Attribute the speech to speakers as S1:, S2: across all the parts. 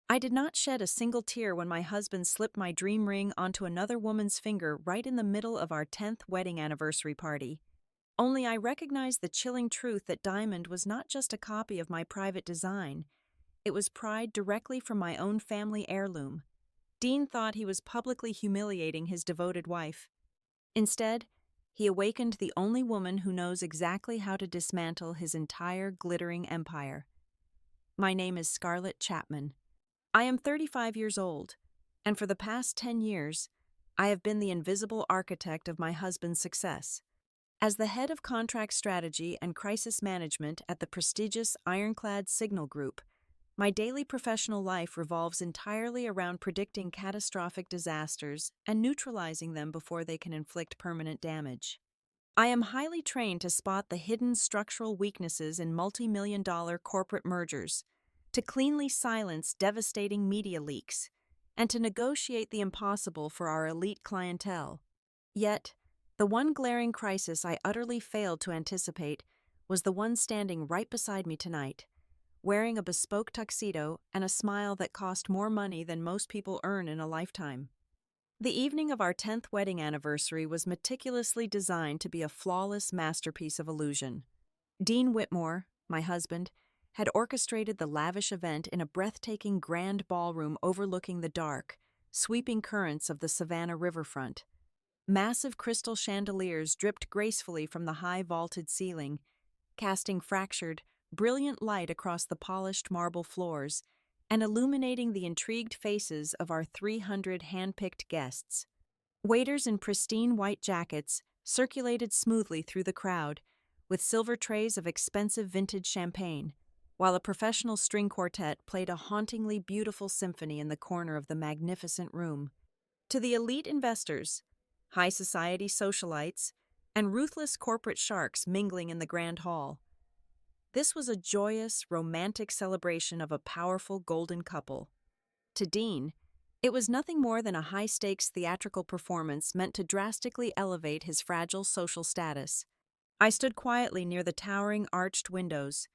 S1: I did not shed a single tear when my husband slipped my dream ring onto another woman's finger right in the middle of our 10th wedding anniversary party. Only I recognized the chilling truth that diamond was not just a copy of my private design, it was pried directly from my own family heirloom. Dean thought he was publicly humiliating his devoted wife. Instead, he awakened the only woman who knows exactly how to dismantle his entire glittering empire. My name is Scarlett Chapman. I am 35 years old, and for the past 10 years, I have been the invisible architect of my husband's success. As the head of contract strategy and crisis management at the prestigious Ironclad Signal Group, my daily professional life revolves entirely around predicting catastrophic disasters and neutralizing them before they can inflict permanent damage. I am highly trained to spot the hidden structural weaknesses in multi-million-dollar corporate mergers, to cleanly silence devastating media leaks, and to negotiate the impossible for our elite clientele. Yet, the one glaring crisis I utterly failed to anticipate was the one standing right beside me tonight, wearing a bespoke tuxedo and a smile that cost more money than most people earn in a lifetime. The evening of our 10th wedding anniversary was meticulously designed to be a flawless masterpiece of illusion. Dean Whitmore, my husband, had orchestrated the lavish event in a breathtaking grand ballroom overlooking the dark, sweeping currents of the Savannah riverfront. Massive crystal chandeliers dripped gracefully from the high vaulted ceiling, casting fractured, brilliant light across the polished marble floors and illuminating the intrigued faces of our 300 hand-picked guests. Waiters in pristine white jackets circulated smoothly through the crowd, with silver trays of expensive vintage champagne, while a professional string quartet played a hauntingly beautiful symphony in the corner of the magnificent room. To the elite investors, high society socialites, and ruthless corporate sharks mingling in the grand hall, this was a joyous, romantic celebration of a powerful golden couple. To Dean, it was nothing more than a high-stakes theatrical performance meant to drastically elevate his fragile social status. I stood quietly near the towering arched windows,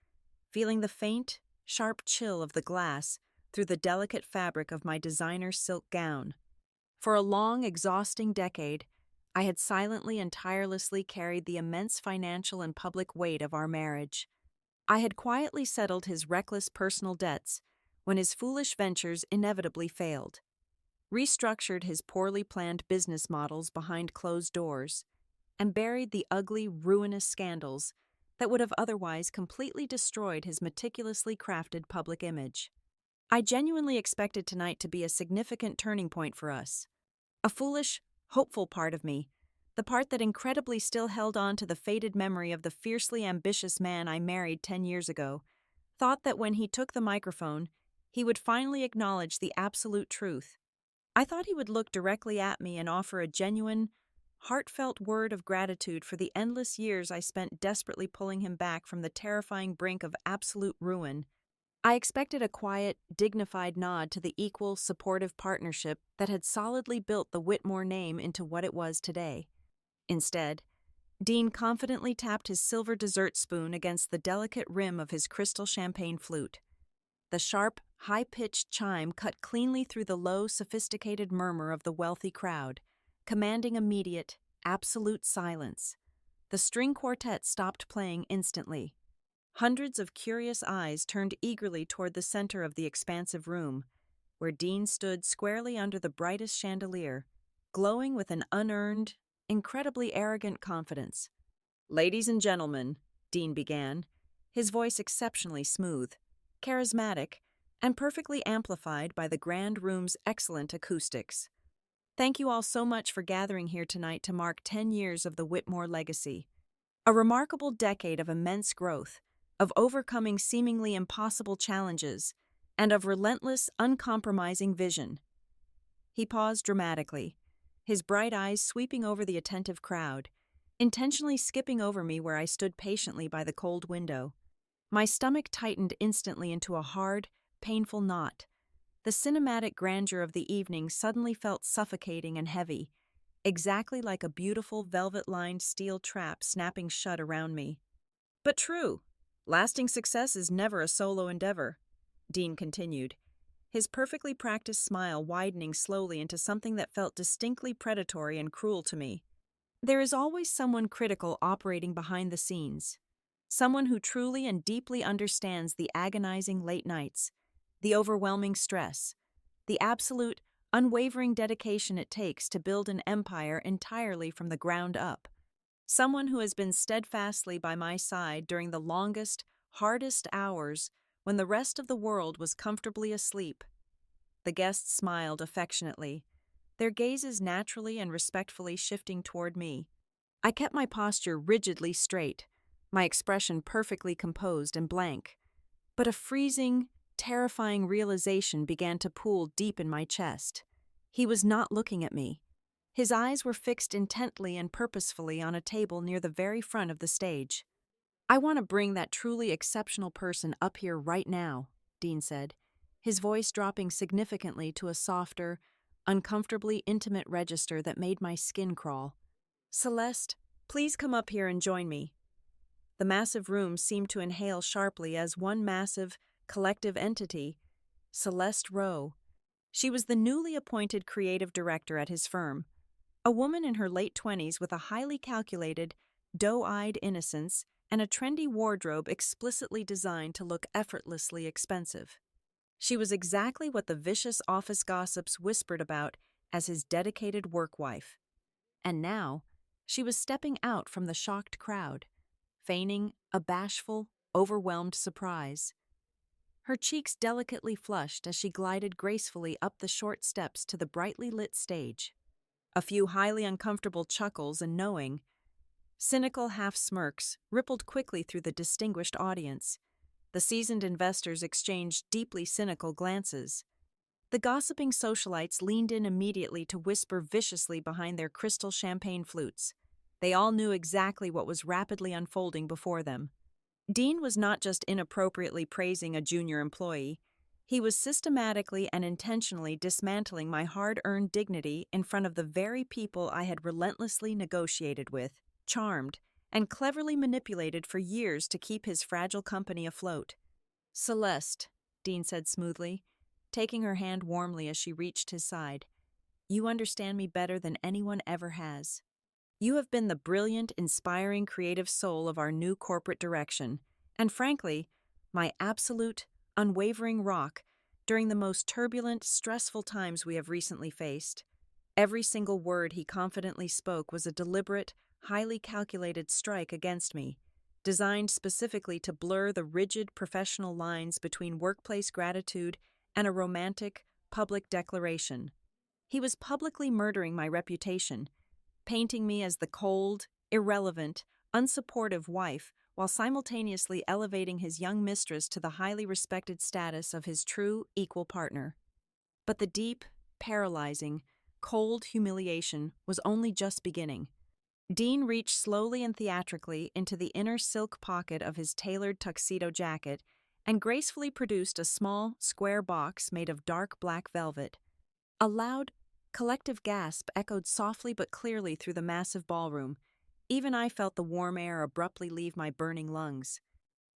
S1: feeling the faint, sharp chill of the glass through the delicate fabric of my designer silk gown. For a long, exhausting decade, I had silently and tirelessly carried the immense financial and public weight of our marriage. I had quietly settled his reckless personal debts when his foolish ventures inevitably failed, restructured his poorly planned business models behind closed doors, and buried the ugly, ruinous scandals that would have otherwise completely destroyed his meticulously crafted public image. I genuinely expected tonight to be a significant turning point for us. A foolish, hopeful part of me, the part that incredibly still held on to the faded memory of the fiercely ambitious man I married 10 years ago, thought that when he took the microphone, he would finally acknowledge the absolute truth. I thought he would look directly at me and offer a genuine, heartfelt word of gratitude for the endless years I spent desperately pulling him back from the terrifying brink of absolute ruin. I expected a quiet, dignified nod to the equal, supportive partnership that had solidly built the Whitmore name into what it was today. Instead, Dean confidently tapped his silver dessert spoon against the delicate rim of his crystal champagne flute. The sharp, high-pitched chime cut cleanly through the low, sophisticated murmur of the wealthy crowd, commanding immediate, absolute silence. The string quartet stopped playing instantly. Hundreds of curious eyes turned eagerly toward the center of the expansive room, where Dean stood squarely under the brightest chandelier, glowing with an unearned, incredibly arrogant confidence. "Ladies and gentlemen," Dean began, his voice exceptionally smooth, charismatic, and perfectly amplified by the grand room's excellent acoustics. "Thank you all so much for gathering here tonight to mark 10 years of the Whitmore legacy. A remarkable decade of immense growth, of overcoming seemingly impossible challenges, and of relentless, uncompromising vision." He paused dramatically, his bright eyes sweeping over the attentive crowd, intentionally skipping over me where I stood patiently by the cold window. My stomach tightened instantly into a hard, painful knot. The cinematic grandeur of the evening suddenly felt suffocating and heavy, exactly like a beautiful velvet-lined steel trap snapping shut around me. "But true, lasting success is never a solo endeavor," Dean continued, his perfectly practiced smile widening slowly into something that felt distinctly predatory and cruel to me. There is always someone critical operating behind the scenes. Someone who truly and deeply understands the agonizing late nights, the overwhelming stress, the absolute, unwavering dedication it takes to build an empire entirely from the ground up. Someone who has been steadfastly by my side during the longest, hardest hours when the rest of the world was comfortably asleep. The guests smiled affectionately, their gazes naturally and respectfully shifting toward me. I kept my posture rigidly straight, my expression perfectly composed and blank. But a freezing, terrifying realization began to pool deep in my chest. He was not looking at me. His eyes were fixed intently and purposefully on a table near the very front of the stage. "I want to bring that truly exceptional person up here right now," Dean said, his voice dropping significantly to a softer, uncomfortably intimate register that made my skin crawl. "Celeste, please come up here and join me." The massive room seemed to inhale sharply as one massive, collective entity, Celeste Rowe. She was the newly appointed creative director at his firm, a woman in her late 20s with a highly calculated, doe-eyed innocence and a trendy wardrobe explicitly designed to look effortlessly expensive. She was exactly what the vicious office gossips whispered about as his dedicated work wife. And now, she was stepping out from the shocked crowd, feigning a bashful, overwhelmed surprise. Her cheeks delicately flushed as she glided gracefully up the short steps to the brightly lit stage. A few highly uncomfortable chuckles and knowing, cynical half-smirks rippled quickly through the distinguished audience. The seasoned investors exchanged deeply cynical glances. The gossiping socialites leaned in immediately to whisper viciously behind their crystal champagne flutes. They all knew exactly what was rapidly unfolding before them. Dean was not just inappropriately praising a junior employee, he was systematically and intentionally dismantling my hard-earned dignity in front of the very people I had relentlessly negotiated with, charmed, and cleverly manipulated for years to keep his fragile company afloat. "Celeste," Dean said smoothly, taking her hand warmly as she reached his side, "you understand me better than anyone ever has. You have been the brilliant, inspiring creative soul of our new corporate direction, and frankly, my absolute, unwavering rock during the most turbulent, stressful times we have recently faced." Every single word he confidently spoke was a deliberate, highly calculated strike against me, designed specifically to blur the rigid professional lines between workplace gratitude and a romantic, public declaration. He was publicly murdering my reputation, painting me as the cold, irrelevant, unsupportive wife while simultaneously elevating his young mistress to the highly respected status of his true, equal partner. But the deep, paralyzing, cold humiliation was only just beginning. Dean reached slowly and theatrically into the inner silk pocket of his tailored tuxedo jacket and gracefully produced a small, square box made of dark black velvet. A loud, collective gasp echoed softly but clearly through the massive ballroom. Even I felt the warm air abruptly leave my burning lungs.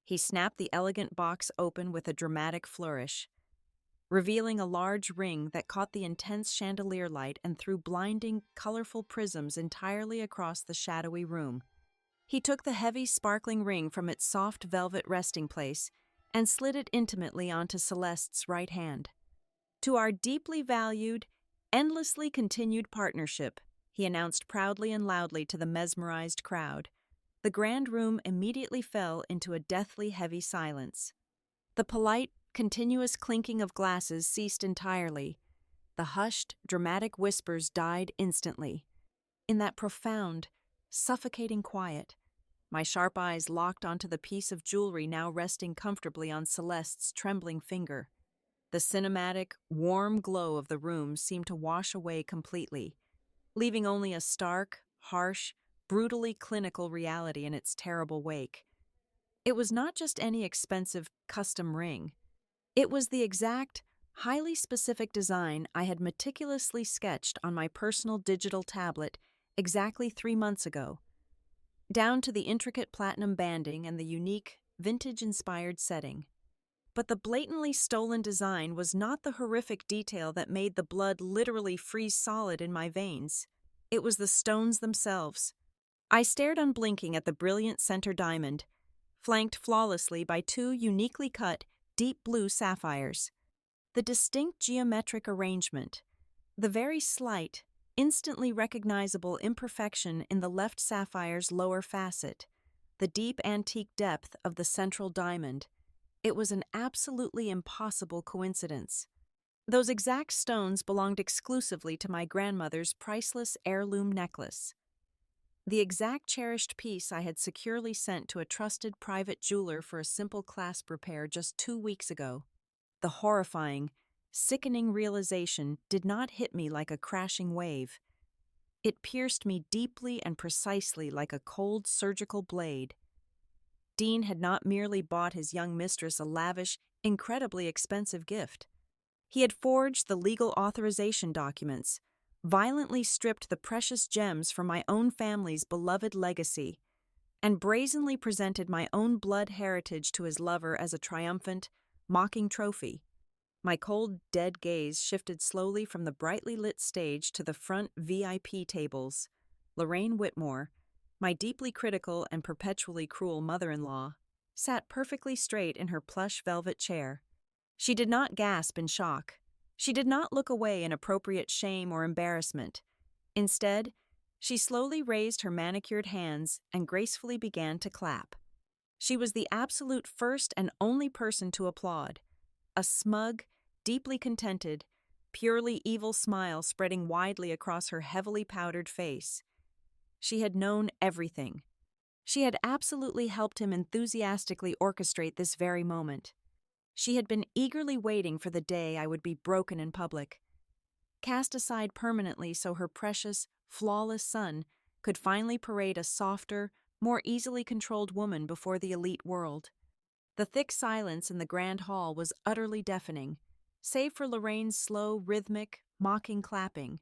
S1: He snapped the elegant box open with a dramatic flourish, revealing a large ring that caught the intense chandelier light and threw blinding, colorful prisms entirely across the shadowy room. He took the heavy, sparkling ring from its soft velvet resting place and slid it intimately onto Celeste's right hand. "To our deeply valued, endlessly continued partnership," he announced proudly and loudly to the mesmerized crowd. The grand room immediately fell into a deathly heavy silence. The polite, continuous clinking of glasses ceased entirely. The hushed, dramatic whispers died instantly. In that profound, suffocating quiet, my sharp eyes locked onto the piece of jewelry now resting comfortably on Celeste's trembling finger. The cinematic, warm glow of the room seemed to wash away completely, leaving only a stark, harsh, brutally clinical reality in its terrible wake. It was not just any expensive custom ring. It was the exact, highly specific design I had meticulously sketched on my personal digital tablet exactly 3 months ago, down to the intricate platinum banding and the unique, vintage-inspired setting. But the blatantly stolen design was not the horrific detail that made the blood literally freeze solid in my veins. It was the stones themselves. I stared unblinking at the brilliant center diamond, flanked flawlessly by two uniquely cut, deep blue sapphires. The distinct geometric arrangement, the very slight, instantly recognizable imperfection in the left sapphire's lower facet, the deep antique depth of the central diamond. It was an absolutely impossible coincidence. Those exact stones belonged exclusively to my grandmother's priceless heirloom necklace. The exact cherished piece I had securely sent to a trusted private jeweler for a simple clasp repair just 2 weeks ago. The horrifying, sickening realization did not hit me like a crashing wave. It pierced me deeply and precisely like a cold surgical blade. Dean had not merely bought his young mistress a lavish, incredibly expensive gift. He had forged the legal authorization documents, violently stripped the precious gems from my own family's beloved legacy, and brazenly presented my own blood heritage to his lover as a triumphant, mocking trophy. My cold, dead gaze shifted slowly from the brightly lit stage to the front VIP tables. Lorraine Whitmore, my deeply critical and perpetually cruel mother-in-law, sat perfectly straight in her plush velvet chair. She did not gasp in shock. She did not look away in appropriate shame or embarrassment. Instead, she slowly raised her manicured hands and gracefully began to clap. She was the absolute first and only person to applaud. A smug, deeply contented, purely evil smile spreading widely across her heavily powdered face. She had known everything. She had absolutely helped him enthusiastically orchestrate this very moment. She had been eagerly waiting for the day I would be broken in public, cast aside permanently so her precious, flawless son could finally parade a softer, more easily controlled woman before the elite world. The thick silence in the grand hall was utterly deafening, save for Lorraine's slow, rhythmic, mocking clapping.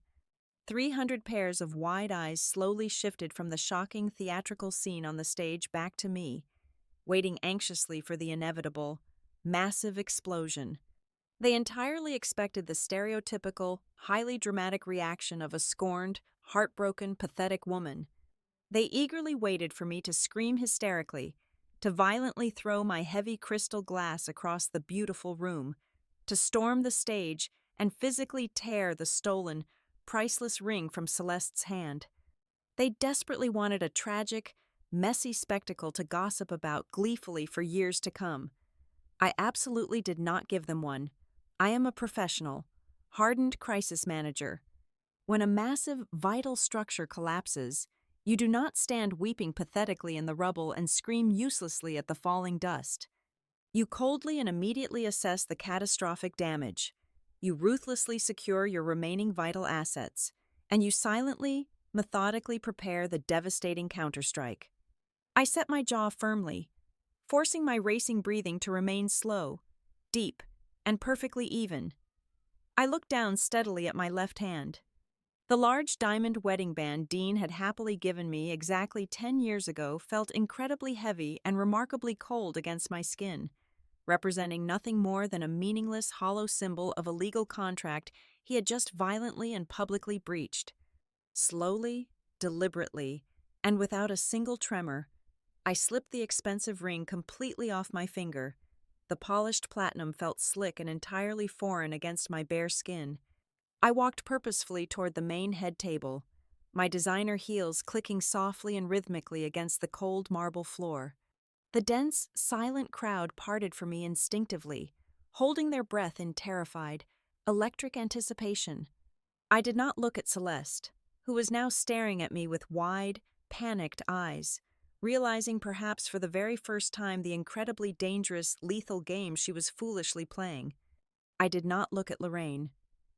S1: 300 pairs of wide eyes slowly shifted from the shocking theatrical scene on the stage back to me, waiting anxiously for the inevitable, massive explosion. They entirely expected the stereotypical, highly dramatic reaction of a scorned, heartbroken, pathetic woman. They eagerly waited for me to scream hysterically, to violently throw my heavy crystal glass across the beautiful room, to storm the stage and physically tear the stolen, priceless ring from Celeste's hand. They desperately wanted a tragic, messy spectacle to gossip about gleefully for years to come. I absolutely did not give them one. I am a professional, hardened crisis manager. When a massive, vital structure collapses, you do not stand weeping pathetically in the rubble and scream uselessly at the falling dust. You coldly and immediately assess the catastrophic damage. You ruthlessly secure your remaining vital assets, and you silently, methodically prepare the devastating counterstrike. I set my jaw firmly, forcing my racing breathing to remain slow, deep, and perfectly even. I looked down steadily at my left hand. The large diamond wedding band Dean had happily given me exactly 10 years ago felt incredibly heavy and remarkably cold against my skin, representing nothing more than a meaningless, hollow symbol of a legal contract he had just violently and publicly breached. Slowly, deliberately, and without a single tremor, I slipped the expensive ring completely off my finger. The polished platinum felt slick and entirely foreign against my bare skin. I walked purposefully toward the main head table, my designer heels clicking softly and rhythmically against the cold marble floor. The dense, silent crowd parted for me instinctively, holding their breath in terrified, electric anticipation. I did not look at Celeste, who was now staring at me with wide, panicked eyes, realizing perhaps for the very first time the incredibly dangerous, lethal game she was foolishly playing. I did not look at Lorraine,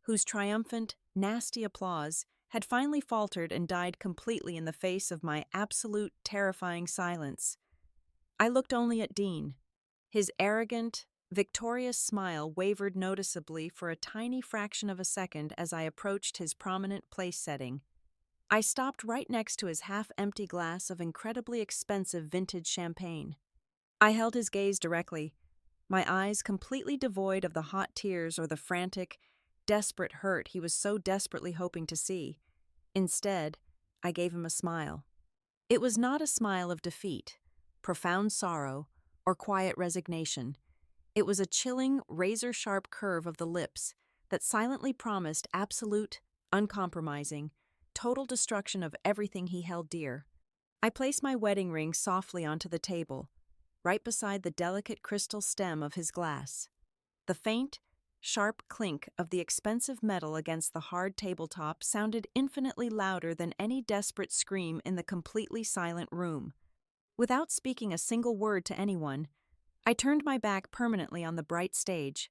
S1: whose triumphant, nasty applause had finally faltered and died completely in the face of my absolute, terrifying silence. I looked only at Dean. His arrogant, victorious smile wavered noticeably for a tiny fraction of a second as I approached his prominent place setting. I stopped right next to his half-empty glass of incredibly expensive vintage champagne. I held his gaze directly, my eyes completely devoid of the hot tears or the frantic, desperate hurt he was so desperately hoping to see. Instead, I gave him a smile. It was not a smile of defeat, profound sorrow, or quiet resignation. It was a chilling, razor-sharp curve of the lips that silently promised absolute, uncompromising, total destruction of everything he held dear. I placed my wedding ring softly onto the table, right beside the delicate crystal stem of his glass. The faint, sharp clink of the expensive metal against the hard tabletop sounded infinitely louder than any desperate scream in the completely silent room. Without speaking a single word to anyone, I turned my back permanently on the bright stage,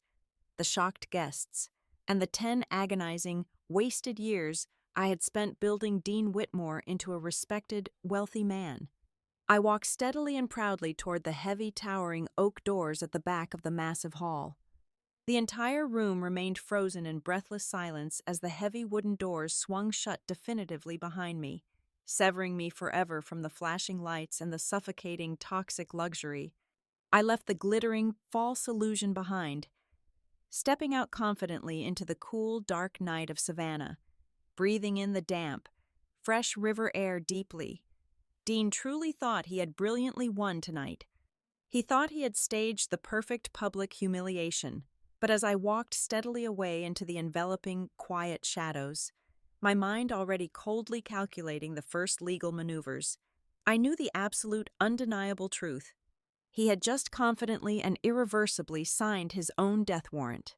S1: the shocked guests, and the 10 agonizing, wasted years I had spent building Dean Whitmore into a respected, wealthy man. I walked steadily and proudly toward the heavy, towering oak doors at the back of the massive hall. The entire room remained frozen in breathless silence as the heavy wooden doors swung shut definitively behind me, severing me forever from the flashing lights and the suffocating, toxic luxury. I left the glittering, false illusion behind, stepping out confidently into the cool, dark night of Savannah, breathing in the damp, fresh river air deeply. Dean truly thought he had brilliantly won tonight. He thought he had staged the perfect public humiliation, but as I walked steadily away into the enveloping, quiet shadows, my mind already coldly calculating the first legal maneuvers, I knew the absolute, undeniable truth. He had just confidently and irreversibly signed his own death warrant.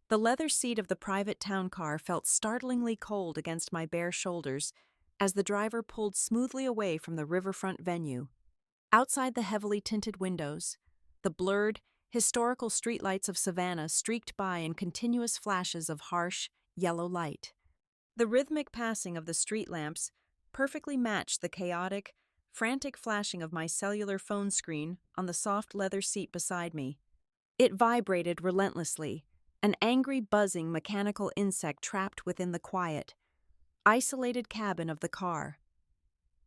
S1: The leather seat of the private town car felt startlingly cold against my bare shoulders as the driver pulled smoothly away from the riverfront venue. Outside the heavily tinted windows, the blurred, historical streetlights of Savannah streaked by in continuous flashes of harsh, yellow light. The rhythmic passing of the street lamps perfectly matched the chaotic, frantic flashing of my cellular phone screen on the soft leather seat beside me. It vibrated relentlessly, an angry, buzzing mechanical insect trapped within the quiet, isolated cabin of the car.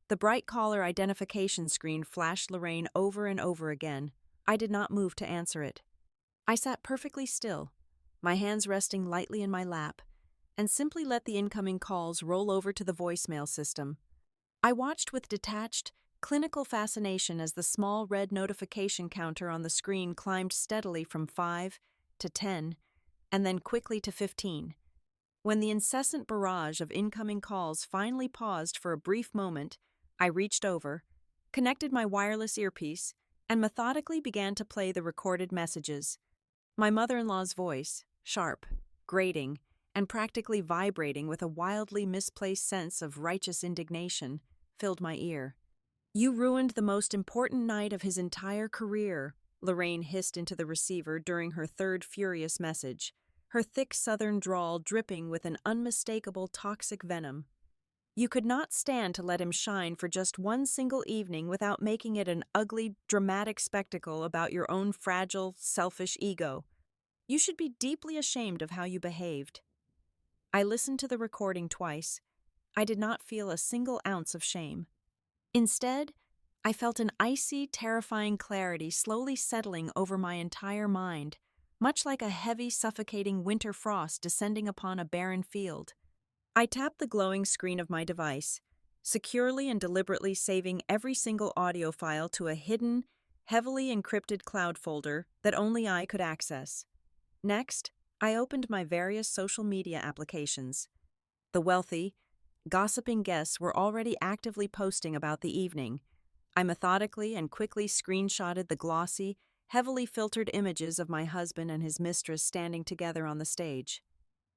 S1: The bright caller identification screen flashed Lorraine over and over again. I did not move to answer it. I sat perfectly still, my hands resting lightly in my lap, and simply let the incoming calls roll over to the voicemail system. I watched with detached, clinical fascination as the small red notification counter on the screen climbed steadily from 5 to 10, and then quickly to 15. When the incessant barrage of incoming calls finally paused for a brief moment, I reached over, connected my wireless earpiece, and methodically began to play the recorded messages. My mother-in-law's voice, sharp, grating, and practically vibrating with a wildly misplaced sense of righteous indignation, filled my ear. "You ruined the most important night of his entire career," Lorraine hissed into the receiver during her third furious message, her thick southern drawl dripping with an unmistakable toxic venom. "You could not stand to let him shine for just one single evening without making it an ugly, dramatic spectacle about your own fragile, selfish ego. You should be deeply ashamed of how you behaved." I listened to the recording twice. I did not feel a single ounce of shame. Instead, I felt an icy, terrifying clarity slowly settling over my entire mind, much like a heavy, suffocating winter frost descending upon a barren field. I tapped the glowing screen of my device, securely and deliberately saving every single audio file to a hidden, heavily encrypted cloud folder that only I could access. Next, I opened my various social media applications. The wealthy, gossiping guests were already actively posting about the evening. I methodically and quickly screenshotted the glossy, heavily filtered images of my husband and his mistress standing together on the stage.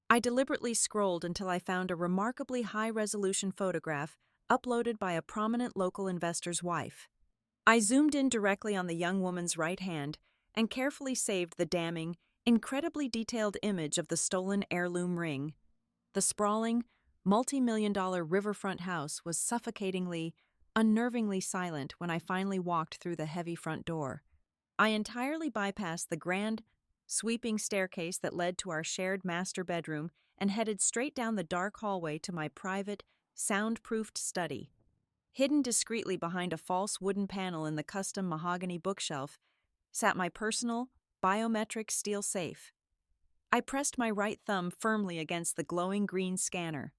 S1: I deliberately scrolled until I found a remarkably high-resolution photograph uploaded by a prominent local investor's wife. I zoomed in directly on the young woman's right hand and carefully saved the damning, incredibly detailed image of the stolen heirloom ring. The sprawling, multi-million-dollar riverfront house was suffocatingly, unnervingly silent when I finally walked through the heavy front door. I entirely bypassed the grand, sweeping staircase that led to our shared master bedroom and headed straight down the dark hallway to my private, soundproofed study. Hidden discreetly behind a false wooden panel in the custom mahogany bookshelf sat my personal, biometric steel safe. I pressed my right thumb firmly against the glowing green scanner.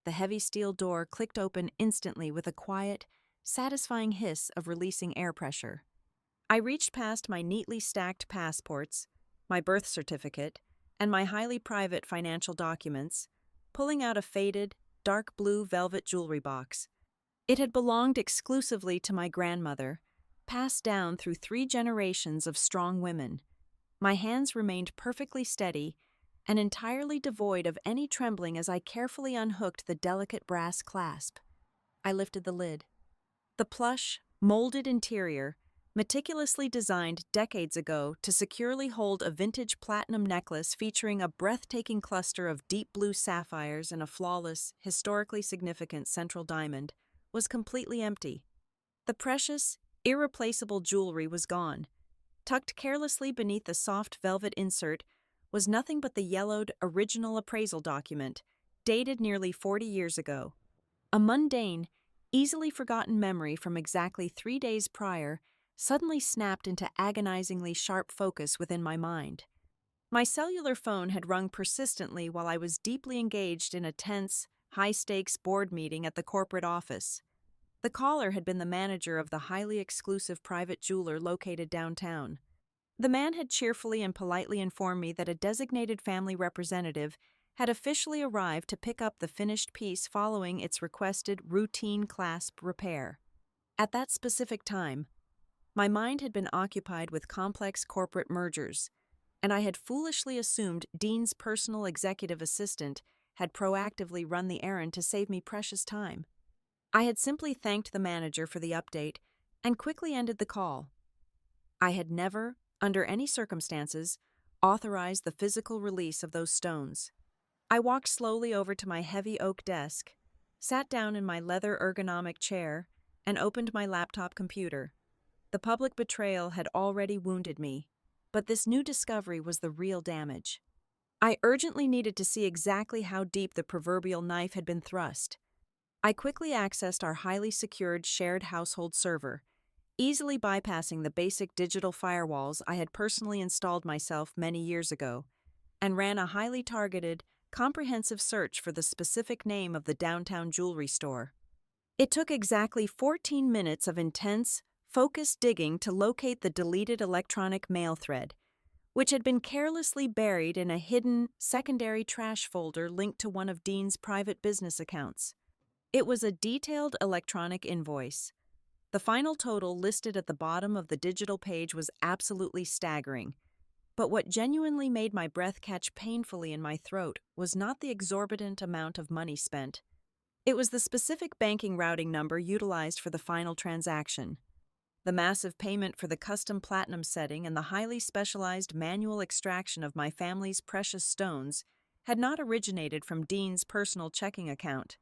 S1: The heavy steel door clicked open instantly with a quiet, satisfying hiss of releasing air pressure. I reached past my neatly stacked passports, my birth certificate, and my highly private financial documents, pulling out a faded, dark blue velvet jewelry box. It had belonged exclusively to my grandmother, passed down through 3 generations of strong women. My hands remained perfectly steady and entirely devoid of any trembling as I carefully unhooked the delicate brass clasp. I lifted the lid. The plush, molded interior, meticulously designed decades ago to securely hold a vintage platinum necklace featuring a breathtaking cluster of deep blue sapphires and a flawless, historically significant central diamond, was completely empty. The precious, irreplaceable jewelry was gone. Tucked carelessly beneath the soft velvet insert was nothing but the yellowed original appraisal document, dated nearly 40 years ago. A mundane, easily forgotten memory from exactly 3 days prior suddenly snapped into agonizingly sharp focus within my mind. My cellular phone had rung persistently while I was deeply engaged in a tense, high-stakes board meeting at the corporate office. The caller had been the manager of the highly exclusive private jeweler located downtown. The man had cheerfully and politely informed me that a designated family representative had officially arrived to pick up the finished piece following its requested routine clasp repair. At that specific time, my mind had been occupied with complex corporate mergers, and I had foolishly assumed Dean's personal executive assistant had proactively run the errand to save me precious time. I had simply thanked the manager for the update and quickly ended the call. I had never, under any circumstances, authorized the physical release of those stones. I walked slowly over to my heavy oak desk, sat down in my leather ergonomic chair, and opened my laptop computer. The public betrayal had already wounded me, but this new discovery was the real damage. I urgently needed to see exactly how deep the proverbial knife had been thrust. I quickly accessed our highly secured shared household server, easily bypassing the basic digital firewalls I had personally installed myself many years ago, and ran a highly targeted, comprehensive search for the specific name of the downtown jewelry store. It took exactly 14 minutes of intense, focused digging to locate the deleted electronic mail thread, which had been carelessly buried in a hidden, secondary trash folder linked to one of Dean's private business accounts. It was a detailed electronic invoice. The final total listed at the bottom of the digital page was absolutely staggering. But what genuinely made my breath catch painfully in my throat was not the exorbitant amount of money spent. It was the specific banking routing number utilized for the final transaction. The massive payment for the custom platinum setting and the highly specialized manual extraction of my family's precious stones had not originated from Dean's personal checking account.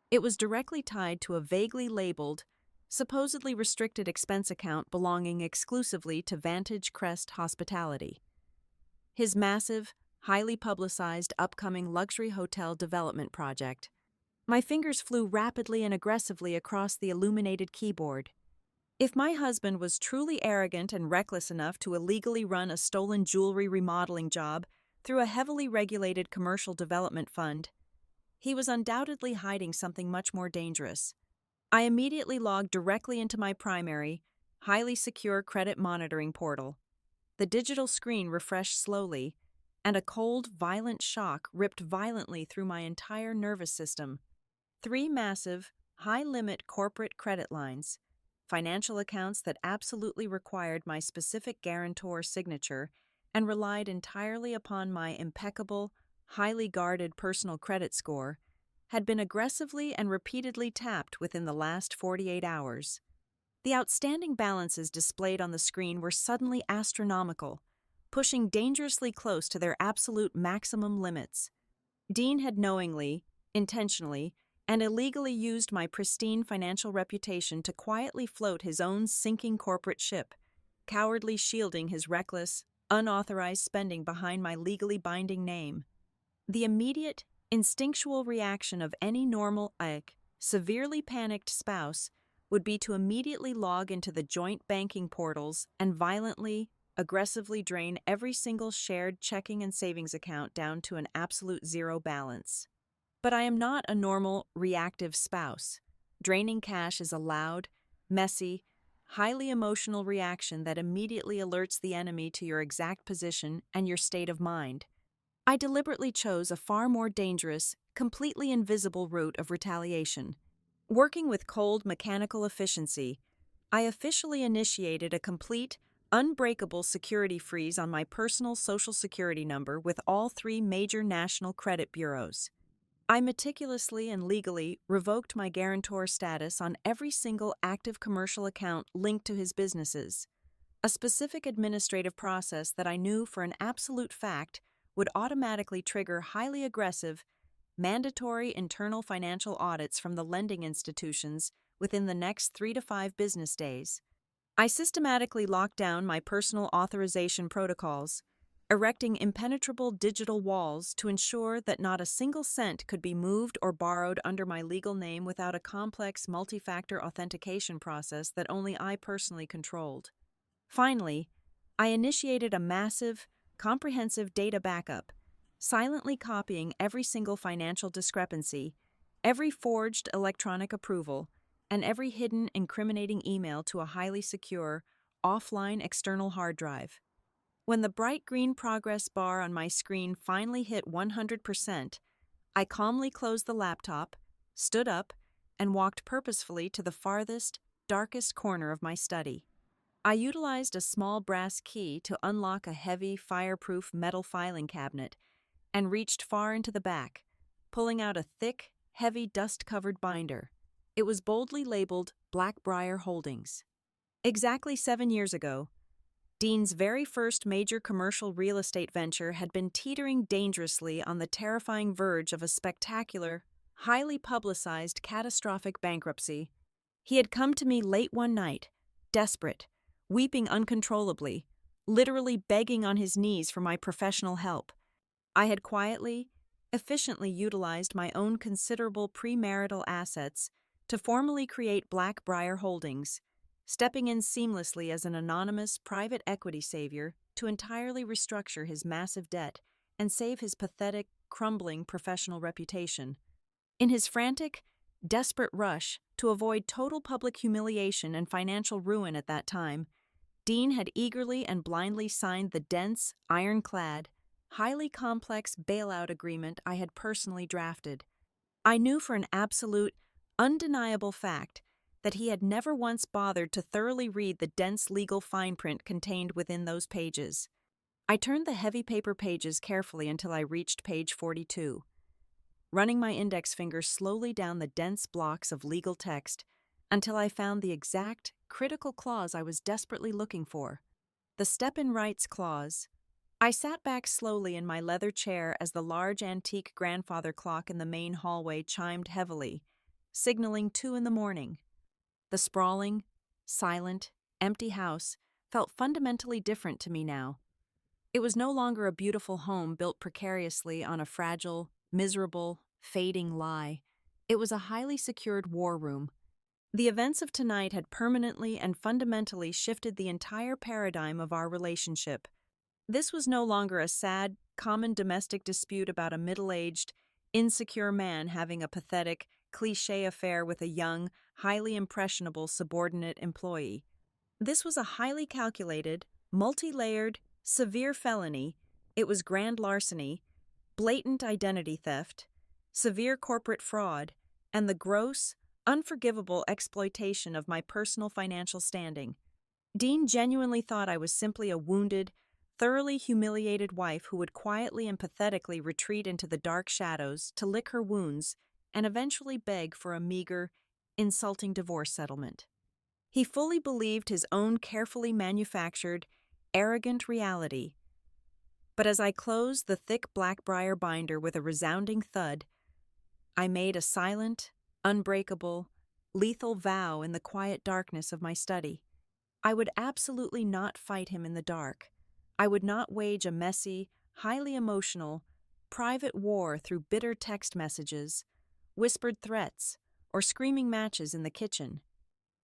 S1: It was directly tied to a vaguely labeled, supposedly restricted expense account belonging exclusively to Vantage Crest Hospitality. His massive, highly publicized upcoming luxury hotel development project. My fingers flew rapidly and aggressively across the illuminated keyboard. If my husband was truly arrogant and reckless enough to illegally run a stolen jewelry remodeling job through a heavily regulated commercial development fund, he was undoubtedly hiding something much more dangerous. I immediately logged directly into my primary, highly secure credit monitoring portal. The digital screen refreshed slowly, and a cold, violent shock ripped violently through my entire nervous system. 3 massive, high-limit corporate credit lines, financial accounts that absolutely required my specific guarantor signature and relied entirely upon my impeccable, highly guarded personal credit score, had been aggressively and repeatedly tapped within the last 48 hours. The outstanding balances displayed on the screen were suddenly astronomical, pushing dangerously close to their absolute maximum limits. Dean had knowingly, intentionally, and illegally used my pristine financial reputation to quietly float his own sinking corporate ship, cowardly shielding his reckless, unauthorized spending behind my legally binding name. The immediate, instinctual reaction of any normal, severely panicked spouse would be to immediately log into the joint banking portals and violently, aggressively drain every single shared checking and savings account down to an absolute zero balance. But I am not a normal, reactive spouse. Draining cash is a loud, messy, highly emotional reaction that immediately alerts the enemy to your exact position and your state of mind. I deliberately chose a far more dangerous, completely invisible route of retaliation. Working with cold, mechanical efficiency, I officially initiated a complete, unbreakable security freeze on my personal Social Security number with all three major national credit bureaus. I meticulously and legally revoked my guarantor status on every single active commercial account linked to his businesses, a specific administrative process that I knew for an absolute fact would automatically trigger highly aggressive, mandatory internal financial audits from the lending institutions within the next 3 to 5 business days. I systematically locked down my personal authorization protocols, erecting impenetrable digital walls to ensure that not a single cent could be moved or borrowed under my legal name without a complex multi-factor authentication process that only I personally controlled. Finally, I initiated a massive, comprehensive data backup, silently copying every single financial discrepancy, every forged electronic approval, and every hidden incriminating email to a highly secure, offline external hard drive. When the bright green progress bar on my screen finally hit 100%, I calmly closed the laptop, stood up, and walked purposefully to the farthest, darkest corner of my study. I utilized a small brass key to unlock a heavy, fireproof metal filing cabinet and reached far into the back, pulling out a thick, heavy, dust-covered binder. It was boldly labeled Blackbriar Holdings. Exactly 7 years ago, Dean's very first major commercial real estate venture had been teetering dangerously on the terrifying verge of a spectacular, highly publicized, catastrophic bankruptcy. He had come to me late one night, desperate, weeping uncontrollably, literally begging on his knees for my professional help. I had quietly, efficiently utilized my own considerable premarital assets to formally create Blackbriar Holdings, stepping in seamlessly as an anonymous private equity savior to entirely restructure his massive debt and save his pathetic, crumbling professional reputation. In his frantic, desperate rush to avoid total public humiliation and financial ruin at that time, Dean had eagerly and blindly signed the dense, ironclad, highly complex bailout agreement I had personally drafted. I knew for an absolute, undeniable fact that he had never once bothered to thoroughly read the dense legal fine print contained within those pages. I turned the heavy paper pages carefully until I reached page 42. Running my index finger slowly down the dense blocks of legal text until I found the exact, critical clause I was desperately looking for. The step-in rights clause. I sat back slowly in my leather chair as the large antique grandfather clock in the main hallway chimed heavily, signaling 2 in the morning. The sprawling, silent, empty house felt fundamentally different to me now. It was no longer a beautiful home built precariously on a fragile, miserable, fading lie. It was a highly secured war room. The events of tonight had permanently and fundamentally shifted the entire paradigm of our relationship. This was no longer a sad, common domestic dispute about a middle-aged, insecure man having a pathetic, cliché affair with a young, highly impressionable subordinate employee. This was a highly calculated, multi-layered, severe felony. It was grand larceny, blatant identity theft, severe corporate fraud, and the gross, unforgivable exploitation of my personal financial standing. Dean genuinely thought I was simply a wounded, thoroughly humiliated wife who would quietly and pathetically retreat into the dark shadows to lick her wounds and eventually beg for a meager, insulting divorce settlement. He fully believed his own carefully manufactured, arrogant reality. But as I closed the thick Blackbriar binder with a resounding thud, I made a silent, unbreakable, lethal vow in the quiet darkness of my study. I would absolutely not fight him in the dark. I would not wage a messy, highly emotional, private war through bitter text messages, whispered threats, or screaming matches in the kitchen.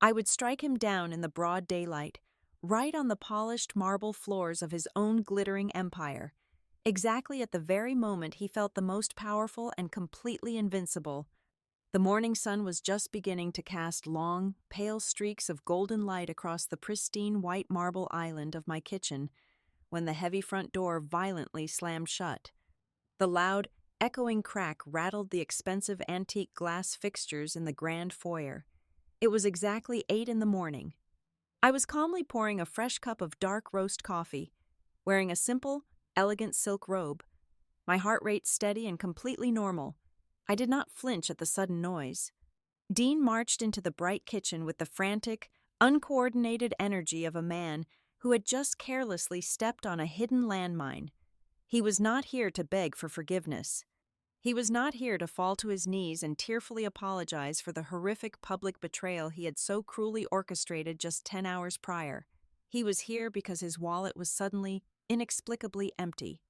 S1: I would strike him down in the broad daylight, right on the polished marble floors of his own glittering empire, exactly at the very moment he felt the most powerful and completely invincible. The morning sun was just beginning to cast long, pale streaks of golden light across the pristine white marble island of my kitchen when the heavy front door violently slammed shut. The loud, echoing crack rattled the expensive antique glass fixtures in the grand foyer. It was exactly 8 in the morning. I was calmly pouring a fresh cup of dark roast coffee, wearing a simple, elegant silk robe, my heart rate steady and completely normal. I did not flinch at the sudden noise. Dean marched into the bright kitchen with the frantic, uncoordinated energy of a man who had just carelessly stepped on a hidden landmine. He was not here to beg for forgiveness. He was not here to fall to his knees and tearfully apologize for the horrific public betrayal he had so cruelly orchestrated just 10 hours prior. He was here because his wallet was suddenly, inexplicably empty.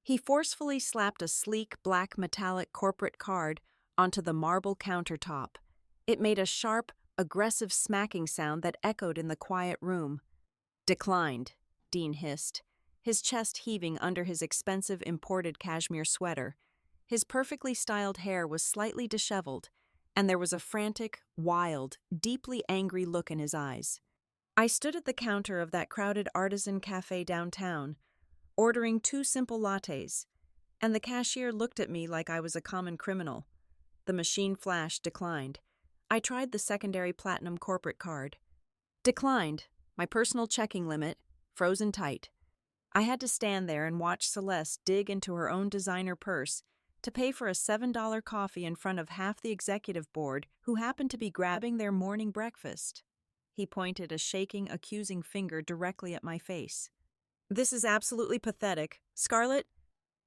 S1: He forcefully slapped a sleek, black metallic corporate card onto the marble countertop. It made a sharp, aggressive smacking sound that echoed in the quiet room. "Declined," Dean hissed, his chest heaving under his expensive imported cashmere sweater. His perfectly styled hair was slightly disheveled, and there was a frantic, wild, deeply angry look in his eyes. I stood at the counter of that crowded artisan cafe downtown, ordering 2 simple lattes, and the cashier looked at me like I was a common criminal. The machine flashed declined. I tried the secondary platinum corporate card. Declined, my personal checking limit, frozen tight. I had to stand there and watch Celeste dig into her own designer purse to pay for a $7 coffee in front of half the executive board who happened to be grabbing their morning breakfast. He pointed a shaking, accusing finger directly at my face. "This is absolutely pathetic. Scarlett,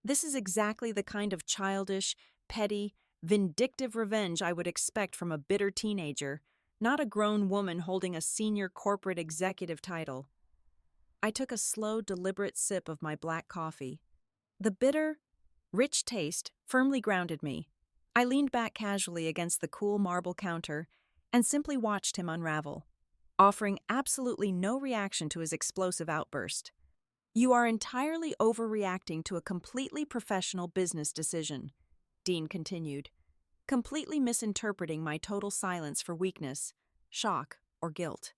S1: this is exactly the kind of childish, petty, vindictive revenge I would expect from a bitter teenager, not a grown woman holding a senior corporate executive title." I took a slow, deliberate sip of my black coffee. The bitter, rich taste firmly grounded me. I leaned back casually against the cool marble counter and simply watched him unravel, offering absolutely no reaction to his explosive outburst. "You are entirely overreacting to a completely professional business decision," Dean continued, completely misinterpreting my total silence for weakness, shock, or guilt.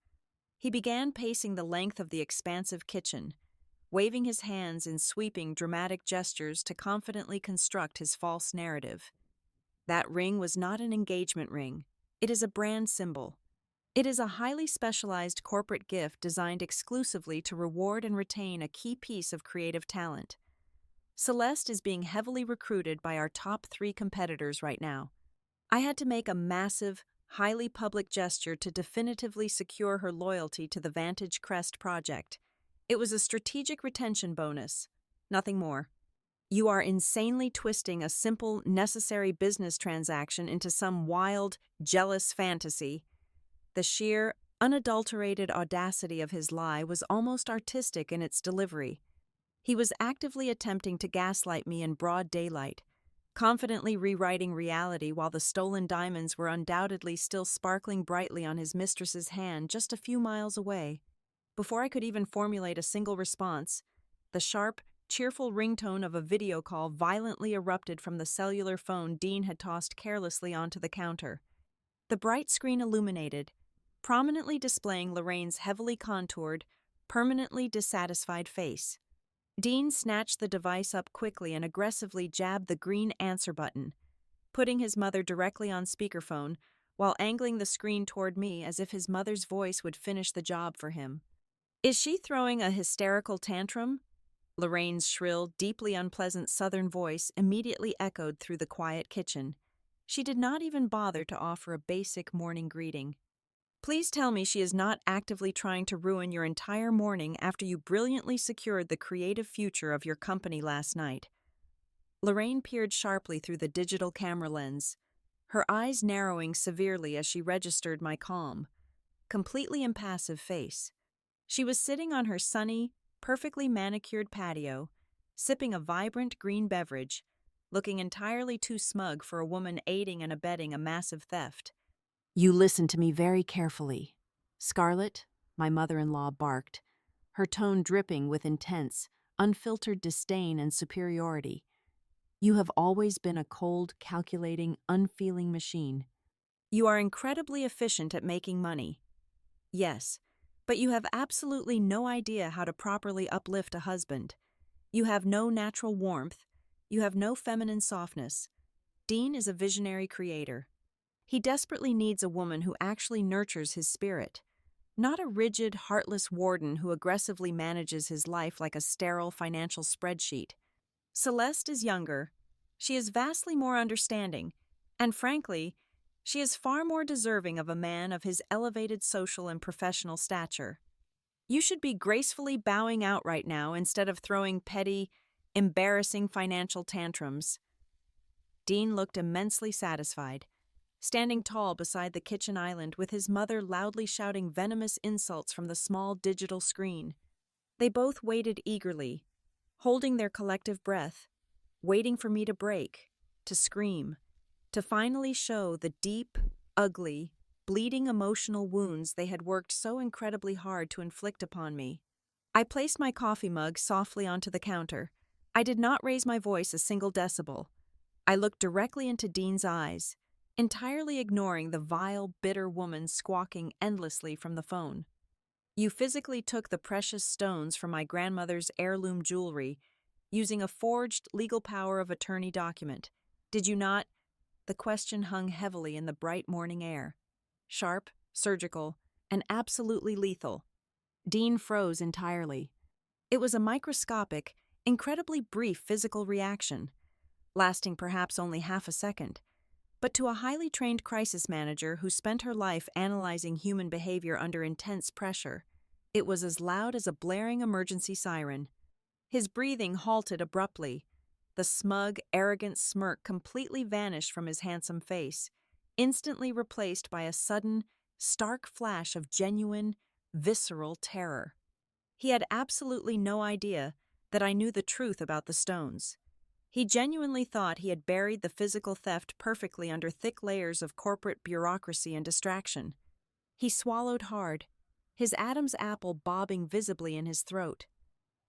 S1: He began pacing the length of the expansive kitchen, waving his hands in sweeping, dramatic gestures to confidently construct his false narrative. "That ring was not an engagement ring. It is a brand symbol. It is a highly specialized corporate gift designed exclusively to reward and retain a key piece of creative talent. Celeste is being heavily recruited by our top 3 competitors right now. I had to make a massive, highly public gesture to definitively secure her loyalty to the Vantage Crest project. It was a strategic retention bonus, nothing more. You are insanely twisting a simple, necessary business transaction into some wild, jealous fantasy." The sheer, unadulterated audacity of his lie was almost artistic in its delivery. He was actively attempting to gaslight me in broad daylight, confidently rewriting reality while the stolen diamonds were undoubtedly still sparkling brightly on his mistress's hand just a few miles away. Before I could even formulate a single response, the sharp, cheerful ringtone of a video call violently erupted from the cellular phone Dean had tossed carelessly onto the counter. The bright screen illuminated, prominently displaying Lorraine's heavily contoured, permanently dissatisfied face. Dean snatched the device up quickly and aggressively jabbed the green answer button, putting his mother directly on speakerphone while angling the screen toward me as if his mother's voice would finish the job for him. "Is she throwing a hysterical tantrum?" Lorraine's shrill, deeply unpleasant southern voice immediately echoed through the quiet kitchen. She did not even bother to offer a basic morning greeting. "Please tell me she is not actively trying to ruin your entire morning after you brilliantly secured the creative future of your company last night." Lorraine peered sharply through the digital camera lens, her eyes narrowing severely as she registered my calm, completely impassive face. She was sitting on her sunny, perfectly manicured patio, sipping a vibrant green beverage, looking entirely too smug for a woman aiding and abetting a massive theft. "You listen to me very carefully. Scarlett," my mother-in-law barked, her tone dripping with intense, unfiltered disdain and superiority. "You have always been a cold, calculating, unfeeling machine. You are incredibly efficient at making money. Yes, but you have absolutely no idea how to properly uplift a husband. You have no natural warmth. You have no feminine softness. Dean is a visionary creator. He desperately needs a woman who actually nurtures his spirit, not a rigid, heartless warden who aggressively manages his life like a sterile financial spreadsheet. Celeste is younger. She is vastly more understanding, and frankly, she is far more deserving of a man of his elevated social and professional stature. You should be gracefully bowing out right now instead of throwing petty, embarrassing financial tantrums." Dean looked immensely satisfied, standing tall beside the kitchen island with his mother loudly shouting venomous insults from the small digital screen. They both waited eagerly, holding their collective breath, waiting for me to break, to scream, to finally show the deep, ugly, bleeding emotional wounds they had worked so incredibly hard to inflict upon me. I placed my coffee mug softly onto the counter. I did not raise my voice a single decibel. I looked directly into Dean's eyes, entirely ignoring the vile, bitter woman squawking endlessly from the phone. "You physically took the precious stones from my grandmother's heirloom jewelry, using a forged legal power of attorney document. Did you not?" The question hung heavily in the bright morning air. Sharp, surgical, and absolutely lethal. Dean froze entirely. It was a microscopic, incredibly brief physical reaction, lasting perhaps only half a second. But to a highly trained crisis manager who spent her life analyzing human behavior under intense pressure, it was as loud as a blaring emergency siren. His breathing halted abruptly. The smug, arrogant smirk completely vanished from his handsome face, instantly replaced by a sudden, stark flash of genuine, visceral terror. He had absolutely no idea that I knew the truth about the stones. He genuinely thought he had buried the physical theft perfectly under thick layers of corporate bureaucracy and distraction. He swallowed hard, his Adam's apple bobbing visibly in his throat.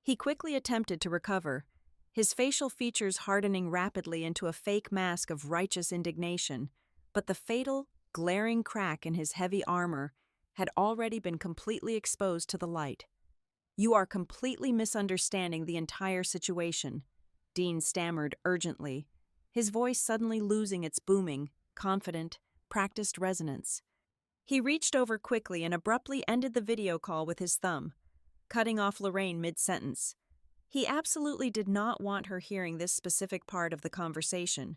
S1: He quickly attempted to recover, his facial features hardening rapidly into a fake mask of righteous indignation, but the fatal, glaring crack in his heavy armor had already been completely exposed to the light. "You are completely misunderstanding the entire situation," Dean stammered urgently, his voice suddenly losing its booming, confident, practiced resonance. He reached over quickly and abruptly ended the video call with his thumb, cutting off Lorraine mid-sentence. He absolutely did not want her hearing this specific part of the conversation.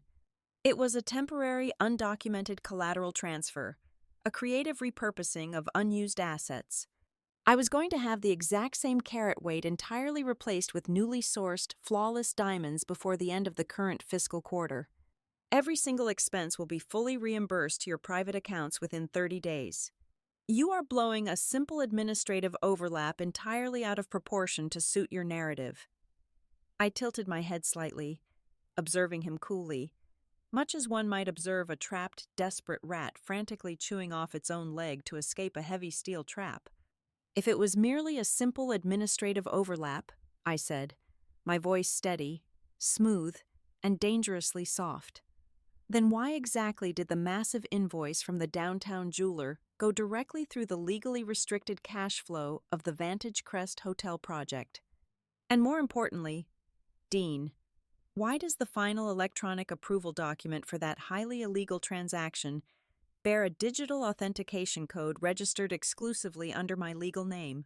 S1: It was a temporary, undocumented collateral transfer, a creative repurposing of unused assets. I was going to have the exact same carat weight entirely replaced with newly sourced, flawless diamonds before the end of the current fiscal quarter. Every single expense will be fully reimbursed to your private accounts within 30 days. You are blowing a simple administrative overlap entirely out of proportion to suit your narrative. I tilted my head slightly, observing him coolly, much as one might observe a trapped, desperate rat frantically chewing off its own leg to escape a heavy steel trap. "If it was merely a simple administrative overlap," I said, my voice steady, smooth, and dangerously soft, "then why exactly did the massive invoice from the downtown jeweler go directly through the legally restricted cash flow of the Vantage Crest Hotel project? And more importantly, Dean, why does the final electronic approval document for that highly illegal transaction bear a digital authentication code registered exclusively under my legal name?"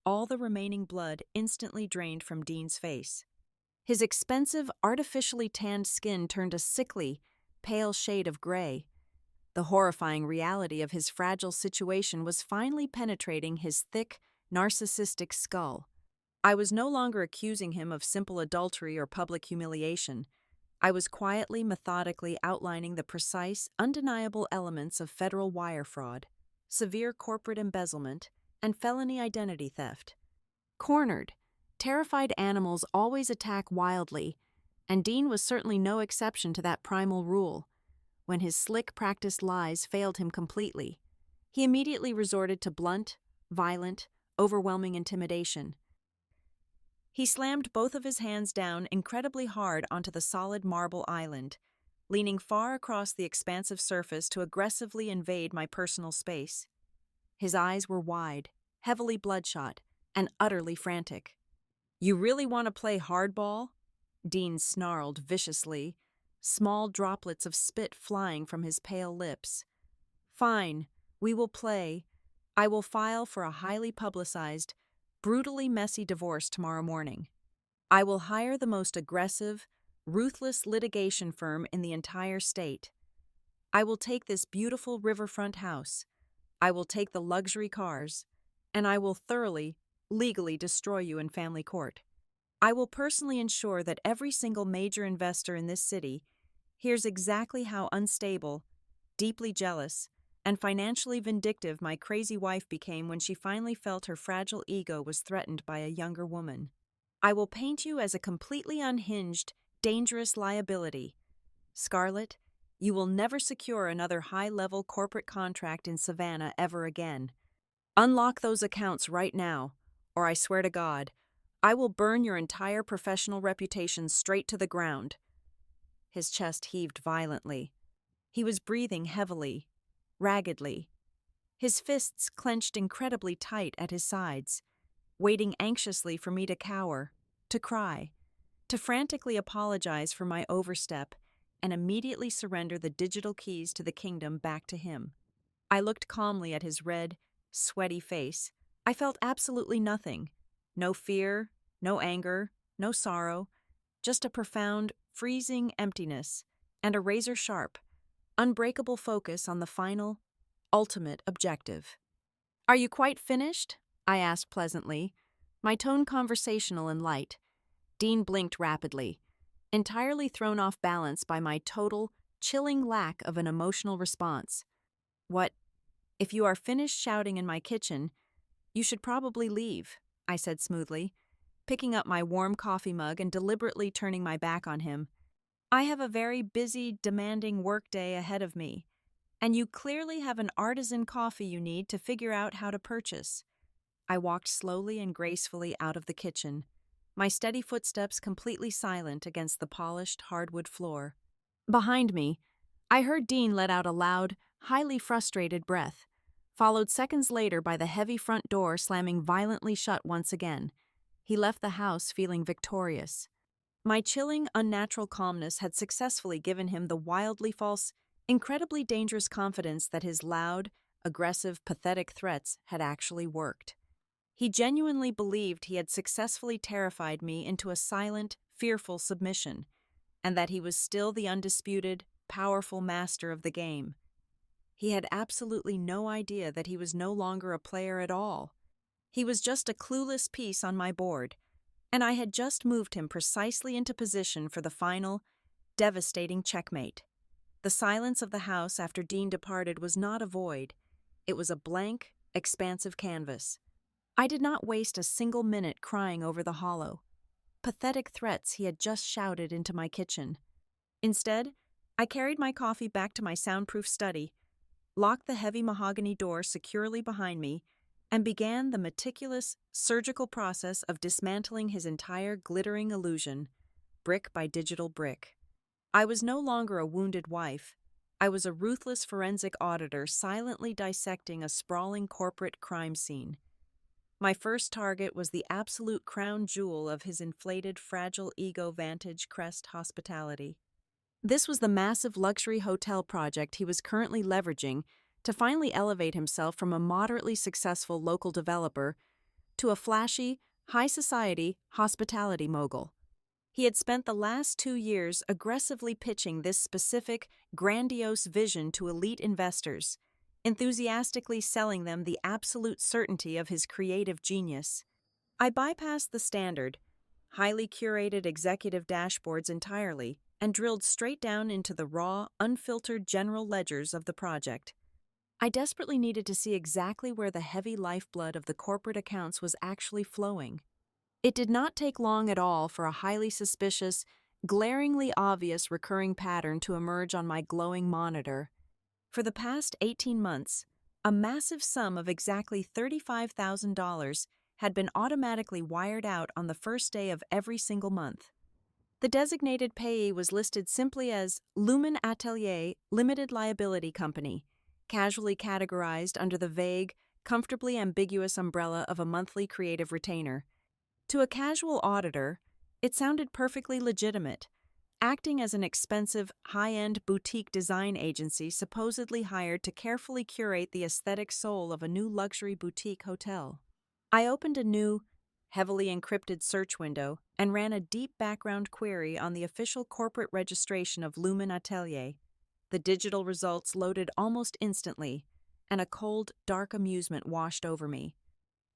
S1: All the remaining blood instantly drained from Dean's face. His expensive, artificially tanned skin turned a sickly, pale shade of gray. The horrifying reality of his fragile situation was finally penetrating his thick, narcissistic skull. I was no longer accusing him of simple adultery or public humiliation. I was quietly, methodically outlining the precise, undeniable elements of federal wire fraud, severe corporate embezzlement, and felony identity theft. Cornered, terrified animals always attack wildly, and Dean was certainly no exception to that primal rule. When his slick, practiced lies failed him completely, he immediately resorted to blunt, violent, overwhelming intimidation. He slammed both of his hands down incredibly hard onto the solid marble island, leaning far across the expansive surface to aggressively invade my personal space. His eyes were wide, heavily bloodshot, and utterly frantic. "You really want to play hardball?" Dean snarled viciously, small droplets of spit flying from his pale lips. "Fine, we will play. I will file for a highly publicized, brutally messy divorce tomorrow morning. I will hire the most aggressive, ruthless litigation firm in the entire state. I will take this beautiful riverfront house. I will take the luxury cars, and I will thoroughly, legally destroy you in family court. I will personally ensure that every single major investor in this city hears exactly how unstable, deeply jealous, and financially vindictive my crazy wife became when she finally felt her fragile ego was threatened by a younger woman. I will paint you as a completely unhinged, dangerous liability. Scarlett, you will never secure another high-level corporate contract in Savannah ever again. Unlock those accounts right now, or I swear to God, I will burn your entire professional reputation straight to the ground." His chest heaved violently. He was breathing heavily, raggedly. His fists clenched incredibly tight at his sides, waiting anxiously for me to cower, to cry, to frantically apologize for my overstep, and immediately surrender the digital keys to the kingdom back to him. I looked calmly at his red, sweaty face. I felt absolutely nothing. No fear, no anger, no sorrow, just a profound, freezing emptiness and a razor-sharp, unbreakable focus on the final, ultimate objective. "Are you quite finished?" I asked pleasantly, my tone conversational and light. Dean blinked rapidly, entirely thrown off balance by my total, chilling lack of an emotional response. "What? If you are finished shouting in my kitchen, you should probably leave," I said smoothly, picking up my warm coffee mug and deliberately turning my back on him. "I have a very busy, demanding workday ahead of me, and you clearly have an artisan coffee you need to figure out how to purchase." I walked slowly and gracefully out of the kitchen, my steady footsteps completely silent against the polished hardwood floor. Behind me, I heard Dean let out a loud, highly frustrated breath, followed seconds later by the heavy front door slamming violently shut once again. He left the house feeling victorious. My chilling, unnatural calmness had successfully given him the wildly false, incredibly dangerous confidence that his loud, aggressive, pathetic threats had actually worked. He genuinely believed he had successfully terrified me into a silent, fearful submission, and that he was still the undisputed, powerful master of the game. He had absolutely no idea that he was no longer a player at all. He was just a clueless piece on my board, and I had just moved him precisely into position for the final, devastating checkmate. The silence of the house after Dean departed was not a void. It was a blank, expansive canvas. I did not waste a single minute crying over the hollow, pathetic threats he had just shouted into my kitchen. Instead, I carried my coffee back to my soundproof study, locked the heavy mahogany door securely behind me, and began the meticulous, surgical process of dismantling his entire glittering illusion, brick by digital brick. I was no longer a wounded wife. I was a ruthless forensic auditor silently dissecting a sprawling corporate crime scene. My first target was the absolute crown jewel of his inflated, fragile ego Vantage Crest hospitality. This was the massive luxury hotel project he was currently leveraging to finally elevate himself from a moderately successful local developer to a flashy, high-society hospitality mogul. He had spent the last 2 years aggressively pitching this specific, grandiose vision to elite investors, enthusiastically selling them the absolute certainty of his creative genius. I bypassed the standard, highly curated executive dashboards entirely and drilled straight down into the raw, unfiltered general ledgers of the project. I desperately needed to see exactly where the heavy lifeblood of the corporate accounts was actually flowing. It did not take long at all for a highly suspicious, glaringly obvious recurring pattern to emerge on my glowing monitor. For the past 18 months, A massive sum of exactly $35,000 had been automatically wired out on the first day of every single month. The designated payee was listed simply as Lumen Atelier Limited Liability Company, casually categorized under the vague, comfortably ambiguous umbrella of a monthly creative retainer. To a casual auditor, it sounded perfectly legitimate, acting as an expensive, high-end boutique design agency supposedly hired to carefully curate the aesthetic soul of a new luxury boutique hotel. I opened a new, heavily encrypted search window and ran a deep background query on the official corporate registration of Lumen Atelier. The digital results loaded almost instantly, and a cold, dark amusement washed over me.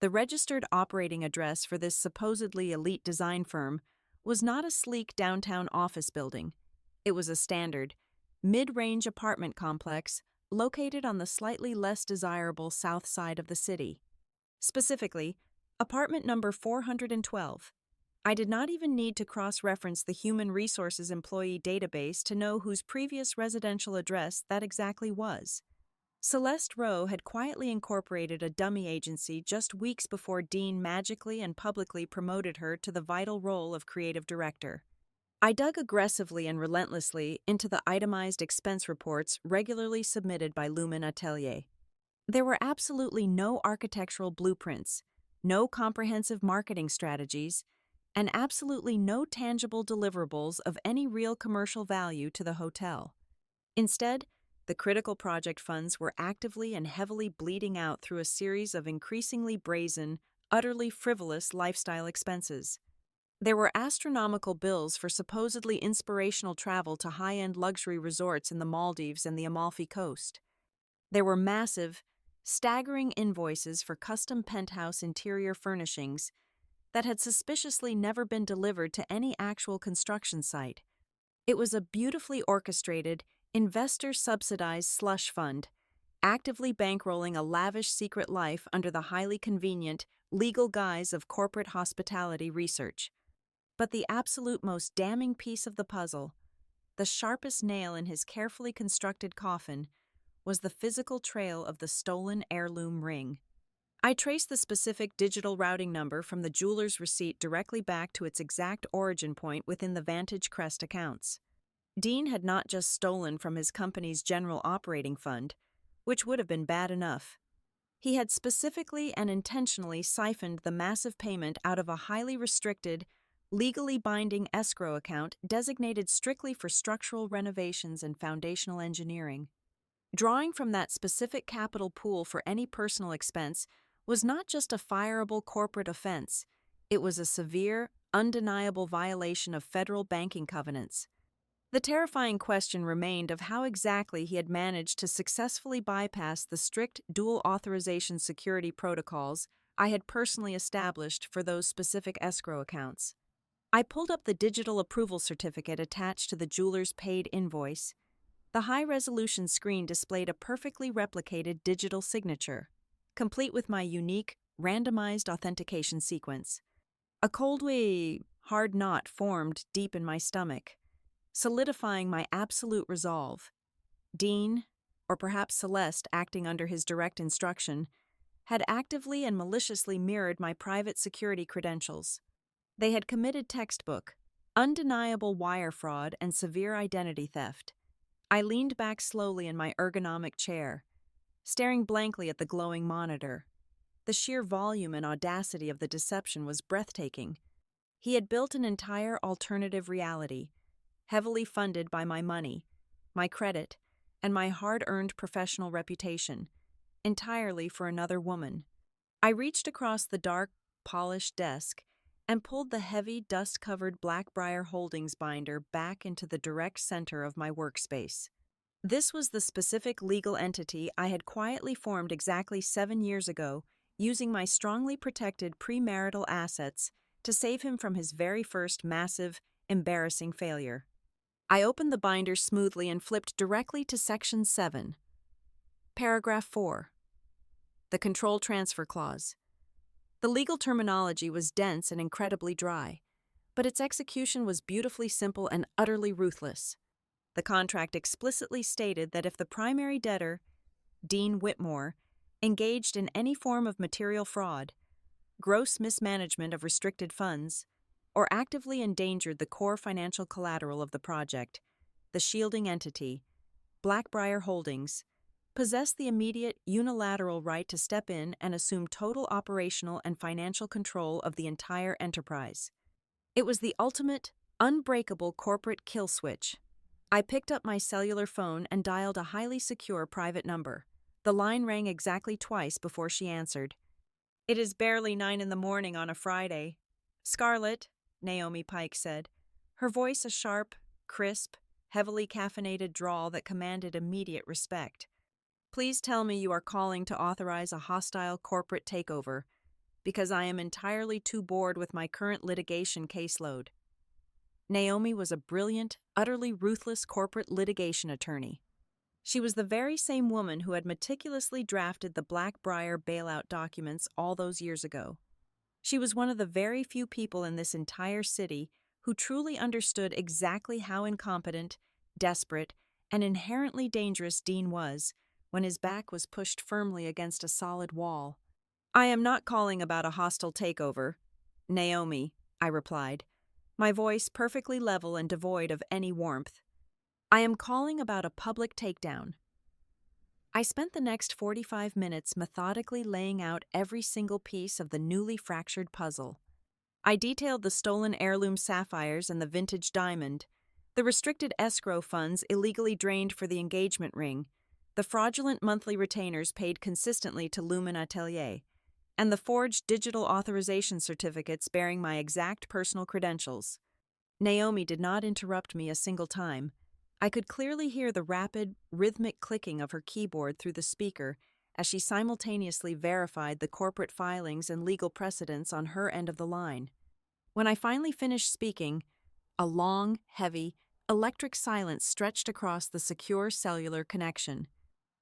S1: The registered operating address for this supposedly elite design firm was not a sleek downtown office building. It was a standard, mid-range apartment complex located on the slightly less desirable south side of the city. Specifically, apartment number 412. I did not even need to cross-reference the Human Resources Employee database to know whose previous residential address that exactly was. Celeste Rowe had quietly incorporated a dummy agency just weeks before Dean magically and publicly promoted her to the vital role of creative director. I dug aggressively and relentlessly into the itemized expense reports regularly submitted by Lumen Atelier. There were absolutely no architectural blueprints, no comprehensive marketing strategies, and absolutely no tangible deliverables of any real commercial value to the hotel. Instead, the critical project funds were actively and heavily bleeding out through a series of increasingly brazen, utterly frivolous lifestyle expenses. There were astronomical bills for supposedly inspirational travel to high-end luxury resorts in the Maldives and the Amalfi Coast. There were massive, staggering invoices for custom penthouse interior furnishings that had suspiciously never been delivered to any actual construction site. It was a beautifully orchestrated, investor-subsidized slush fund, actively bankrolling a lavish secret life under the highly convenient, legal guise of corporate hospitality research. But the absolute most damning piece of the puzzle, the sharpest nail in his carefully constructed coffin, was the physical trail of the stolen heirloom ring. I traced the specific digital routing number from the jeweler's receipt directly back to its exact origin point within the Vantage Crest accounts. Dean had not just stolen from his company's general operating fund, which would have been bad enough. He had specifically and intentionally siphoned the massive payment out of a highly restricted, legally binding escrow account designated strictly for structural renovations and foundational engineering. Drawing from that specific capital pool for any personal expense was not just a fireable corporate offense, it was a severe, undeniable violation of federal banking covenants. The terrifying question remained of how exactly he had managed to successfully bypass the strict dual authorization security protocols I had personally established for those specific escrow accounts. I pulled up the digital approval certificate attached to the jeweler's paid invoice. The high-resolution screen displayed a perfectly replicated digital signature, complete with my unique, randomized authentication sequence. A coldly hard knot formed deep in my stomach, solidifying my absolute resolve. Dean, or perhaps Celeste acting under his direct instruction, had actively and maliciously mirrored my private security credentials. They had committed textbook, undeniable wire fraud and severe identity theft. I leaned back slowly in my ergonomic chair, staring blankly at the glowing monitor. The sheer volume and audacity of the deception was breathtaking. He had built an entire alternative reality, heavily funded by my money, my credit, and my hard-earned professional reputation, entirely for another woman. I reached across the dark, polished desk and pulled the heavy, dust-covered Blackbriar Holdings binder back into the direct center of my workspace. This was the specific legal entity I had quietly formed exactly 7 years ago, using my strongly protected premarital assets to save him from his very first massive, embarrassing failure. I opened the binder smoothly and flipped directly to Section 7. Paragraph 4. The Control Transfer Clause. The legal terminology was dense and incredibly dry, but its execution was beautifully simple and utterly ruthless. The contract explicitly stated that if the primary debtor, Dean Whitmore, engaged in any form of material fraud, gross mismanagement of restricted funds, or actively endangered the core financial collateral of the project, the shielding entity, Blackbriar Holdings, possessed the immediate unilateral right to step in and assume total operational and financial control of the entire enterprise. It was the ultimate, unbreakable corporate kill switch. I picked up my cellular phone and dialed a highly secure private number. The line rang exactly twice before she answered. "It is barely 9 in the morning on a Friday." "Scarlett," Naomi Pike said, her voice a sharp, crisp, heavily caffeinated drawl that commanded immediate respect. "Please tell me you are calling to authorize a hostile corporate takeover, because I am entirely too bored with my current litigation caseload." Naomi was a brilliant, utterly ruthless corporate litigation attorney. She was the very same woman who had meticulously drafted the Blackbriar bailout documents all those years ago. She was one of the very few people in this entire city who truly understood exactly how incompetent, desperate, and inherently dangerous Dean was when his back was pushed firmly against a solid wall. "I am not calling about a hostile takeover, Naomi," I replied, my voice perfectly level and devoid of any warmth. "I am calling about a public takedown." I spent the next 45 minutes methodically laying out every single piece of the newly fractured puzzle. I detailed the stolen heirloom sapphires and the vintage diamond, the restricted escrow funds illegally drained for the engagement ring, the fraudulent monthly retainers paid consistently to Lumen Atelier, and the forged digital authorization certificates bearing my exact personal credentials. Naomi did not interrupt me a single time. I could clearly hear the rapid, rhythmic clicking of her keyboard through the speaker as she simultaneously verified the corporate filings and legal precedents on her end of the line. When I finally finished speaking, a long, heavy, electric silence stretched across the secure cellular connection.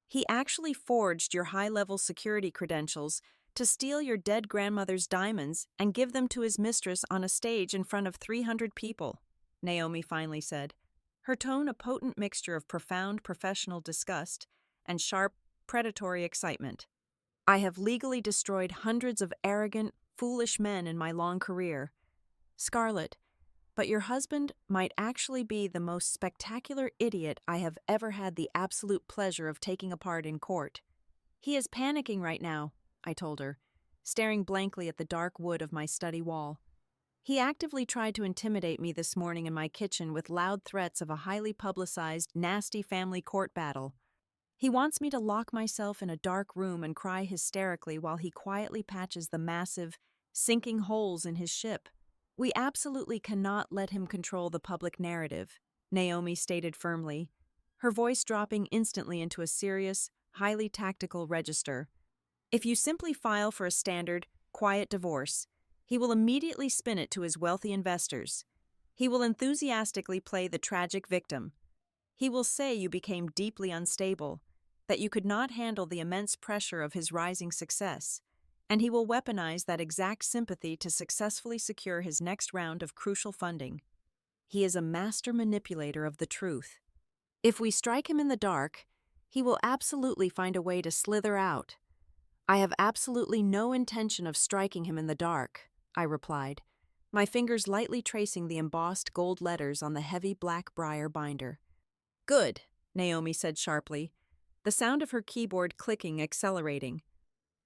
S1: "He actually forged your high-level security credentials to steal your dead grandmother's diamonds and give them to his mistress on a stage in front of 300 people, Naomi finally said, her tone a potent mixture of profound professional disgust and sharp, predatory excitement. "I have legally destroyed hundreds of arrogant, foolish men in my long career. Scarlett, but your husband might actually be the most spectacular idiot I have ever had the absolute pleasure of taking apart in court. He is panicking right now," I told her, staring blankly at the dark wood of my study wall. "He actively tried to intimidate me this morning in my kitchen with loud threats of a highly publicized, nasty family court battle. He wants me to lock myself in a dark room and cry hysterically while he quietly patches the massive, sinking holes in his ship. We absolutely cannot let him control the public narrative," Naomi stated firmly, her voice dropping instantly into a serious, highly tactical register. "If you simply file for a standard, quiet divorce, he will immediately spin it to his wealthy investors. He will enthusiastically play the tragic victim. He will say you became deeply unstable, that you could not handle the immense pressure of his rising success, and he will weaponize that exact sympathy to successfully secure his next round of crucial funding. He is a master manipulator of the truth. If we strike him in the dark, he will absolutely find a way to slither out." "I have absolutely no intention of striking him in the dark," I replied, my fingers lightly tracing the embossed gold letters on the heavy black briar binder. "Good," Naomi said sharply, the sound of her keyboard clicking accelerating.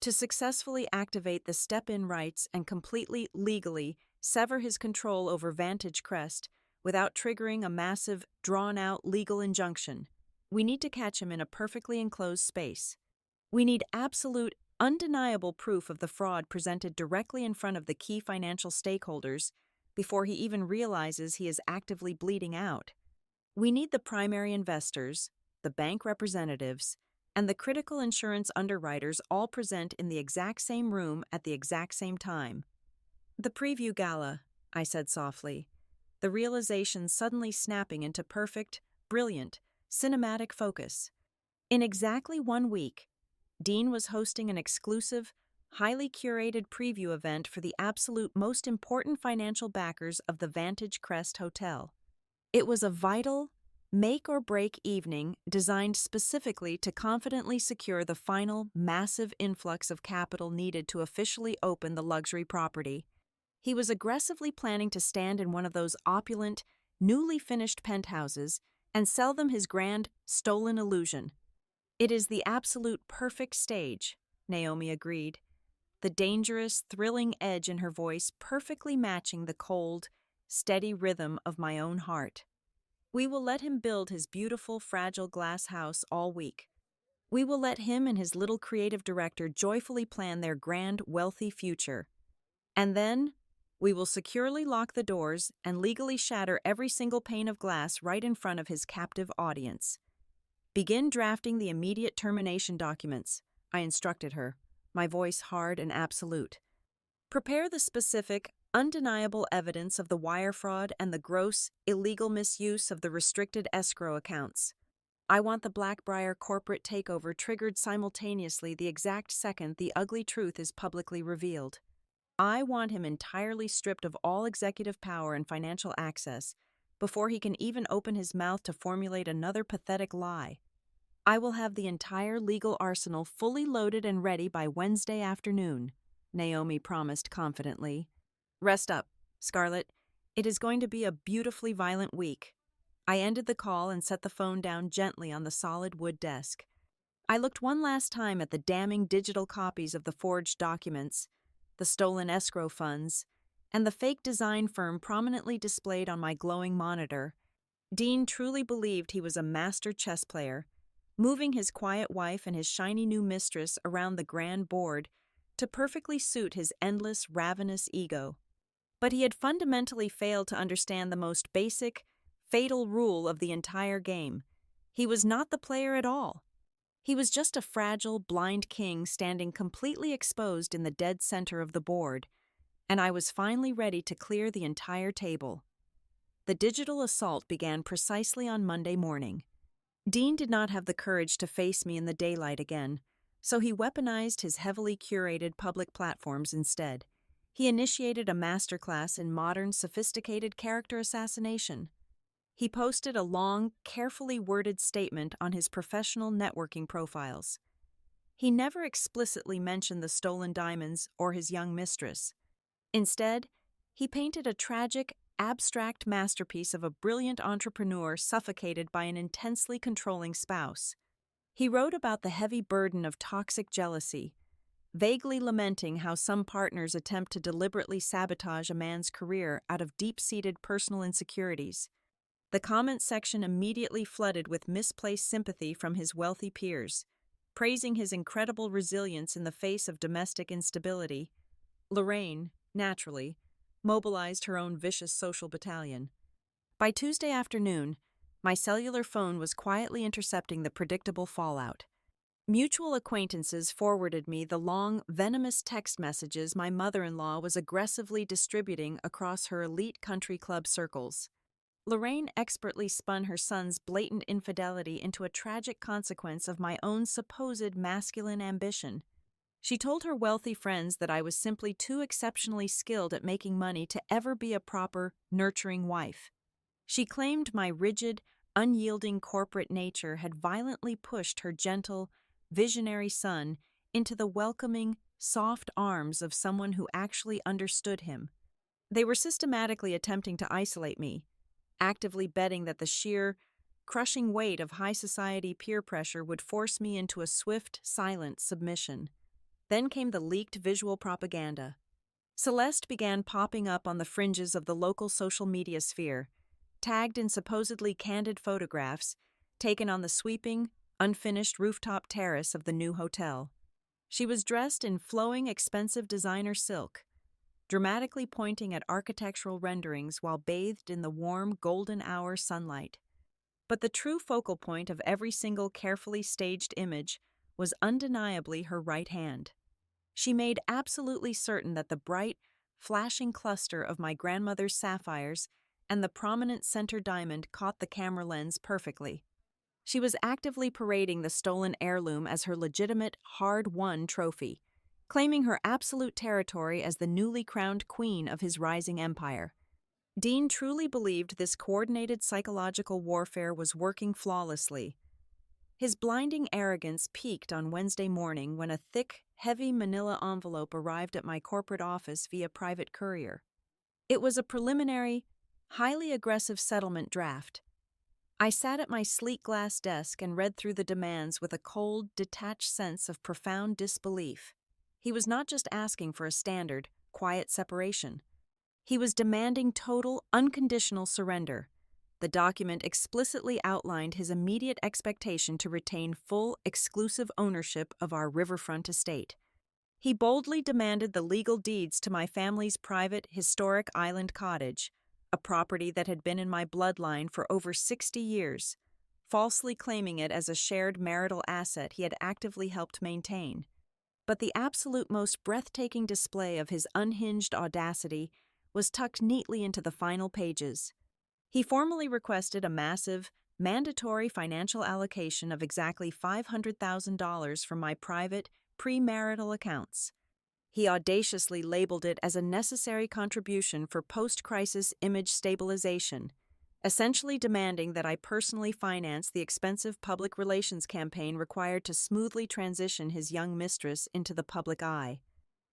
S1: "To successfully activate the step-in rights and completely, legally, sever his control over Vantage Crest without triggering a massive, drawn-out legal injunction, we need to catch him in a perfectly enclosed space. We need absolute, undeniable proof of the fraud presented directly in front of the key financial stakeholders before he even realizes he is actively bleeding out. We need the primary investors, the bank representatives, and the critical insurance underwriters all present in the exact same room at the exact same time." "The preview gala," I said softly, the realization suddenly snapping into perfect, brilliant, cinematic focus. In exactly 1 week, Dean was hosting an exclusive, highly curated preview event for the absolute most important financial backers of the Vantage Crest Hotel. It was a vital, make-or-break evening designed specifically to confidently secure the final, massive influx of capital needed to officially open the luxury property. He was aggressively planning to stand in one of those opulent, newly finished penthouses and sell them his grand, stolen illusion. "It is the absolute perfect stage," Naomi agreed, the dangerous, thrilling edge in her voice perfectly matching the cold, steady rhythm of my own heart. "We will let him build his beautiful, fragile glass house all week. We will let him and his little creative director joyfully plan their grand, wealthy future. And then, we will securely lock the doors and legally shatter every single pane of glass right in front of his captive audience. Begin drafting the immediate termination documents," I instructed her, my voice hard and absolute. "Prepare the specific, undeniable evidence of the wire fraud and the gross, illegal misuse of the restricted escrow accounts. I want the Blackbriar corporate takeover triggered simultaneously the exact second the ugly truth is publicly revealed. I want him entirely stripped of all executive power and financial access before he can even open his mouth to formulate another pathetic lie. I will have the entire legal arsenal fully loaded and ready by Wednesday afternoon," Naomi promised confidently. "Rest up, Scarlett. It is going to be a beautifully violent week." I ended the call and set the phone down gently on the solid wood desk. I looked one last time at the damning digital copies of the forged documents, the stolen escrow funds, and the fake design firm prominently displayed on my glowing monitor. Dean truly believed he was a master chess player, moving his quiet wife and his shiny new mistress around the grand board to perfectly suit his endless, ravenous ego. But he had fundamentally failed to understand the most basic, fatal rule of the entire game. He was not the player at all. He was just a fragile, blind king standing completely exposed in the dead center of the board, and I was finally ready to clear the entire table. The digital assault began precisely on Monday morning. Dean did not have the courage to face me in the daylight again, so he weaponized his heavily curated public platforms instead. He initiated a masterclass in modern, sophisticated character assassination. He posted a long, carefully worded statement on his professional networking profiles. He never explicitly mentioned the stolen diamonds or his young mistress. Instead, he painted a tragic, abstract masterpiece of a brilliant entrepreneur suffocated by an intensely controlling spouse. He wrote about the heavy burden of toxic jealousy, vaguely lamenting how some partners attempt to deliberately sabotage a man's career out of deep-seated personal insecurities. The comment section immediately flooded with misplaced sympathy from his wealthy peers, praising his incredible resilience in the face of domestic instability. Lorraine, naturally, mobilized her own vicious social battalion. By Tuesday afternoon, my cellular phone was quietly intercepting the predictable fallout. Mutual acquaintances forwarded me the long, venomous text messages my mother-in-law was aggressively distributing across her elite country club circles. Lorraine expertly spun her son's blatant infidelity into a tragic consequence of my own supposed masculine ambition. She told her wealthy friends that I was simply too exceptionally skilled at making money to ever be a proper, nurturing wife. She claimed my rigid, unyielding corporate nature had violently pushed her gentle, visionary son into the welcoming, soft arms of someone who actually understood him. They were systematically attempting to isolate me, actively betting that the sheer, crushing weight of high society peer pressure would force me into a swift, silent submission. Then came the leaked visual propaganda. Celeste began popping up on the fringes of the local social media sphere, tagged in supposedly candid photographs taken on the sweeping, unfinished rooftop terrace of the new hotel. She was dressed in flowing, expensive designer silk, dramatically pointing at architectural renderings while bathed in the warm, golden hour sunlight. But the true focal point of every single carefully staged image was undeniably her right hand. She made absolutely certain that the bright, flashing cluster of my grandmother's sapphires and the prominent center diamond caught the camera lens perfectly. She was actively parading the stolen heirloom as her legitimate, hard-won trophy, claiming her absolute territory as the newly crowned queen of his rising empire. Dean truly believed this coordinated psychological warfare was working flawlessly. His blinding arrogance peaked on Wednesday morning when a thick, heavy manila envelope arrived at my corporate office via private courier. It was a preliminary, highly aggressive settlement draft. I sat at my sleek glass desk and read through the demands with a cold, detached sense of profound disbelief. He was not just asking for a standard, quiet separation. He was demanding total, unconditional surrender. The document explicitly outlined his immediate expectation to retain full, exclusive ownership of our riverfront estate. He boldly demanded the legal deeds to my family's private, historic island cottage, a property that had been in my bloodline for over 60 years, falsely claiming it as a shared marital asset he had actively helped maintain. But the absolute most breathtaking display of his unhinged audacity was tucked neatly into the final pages. He formally requested a massive, mandatory financial allocation of exactly $500,000 from my private, premarital accounts. He audaciously labeled it as a necessary contribution for post-crisis image stabilization, essentially demanding that I personally finance the expensive public relations campaign required to smoothly transition his young mistress into the public eye.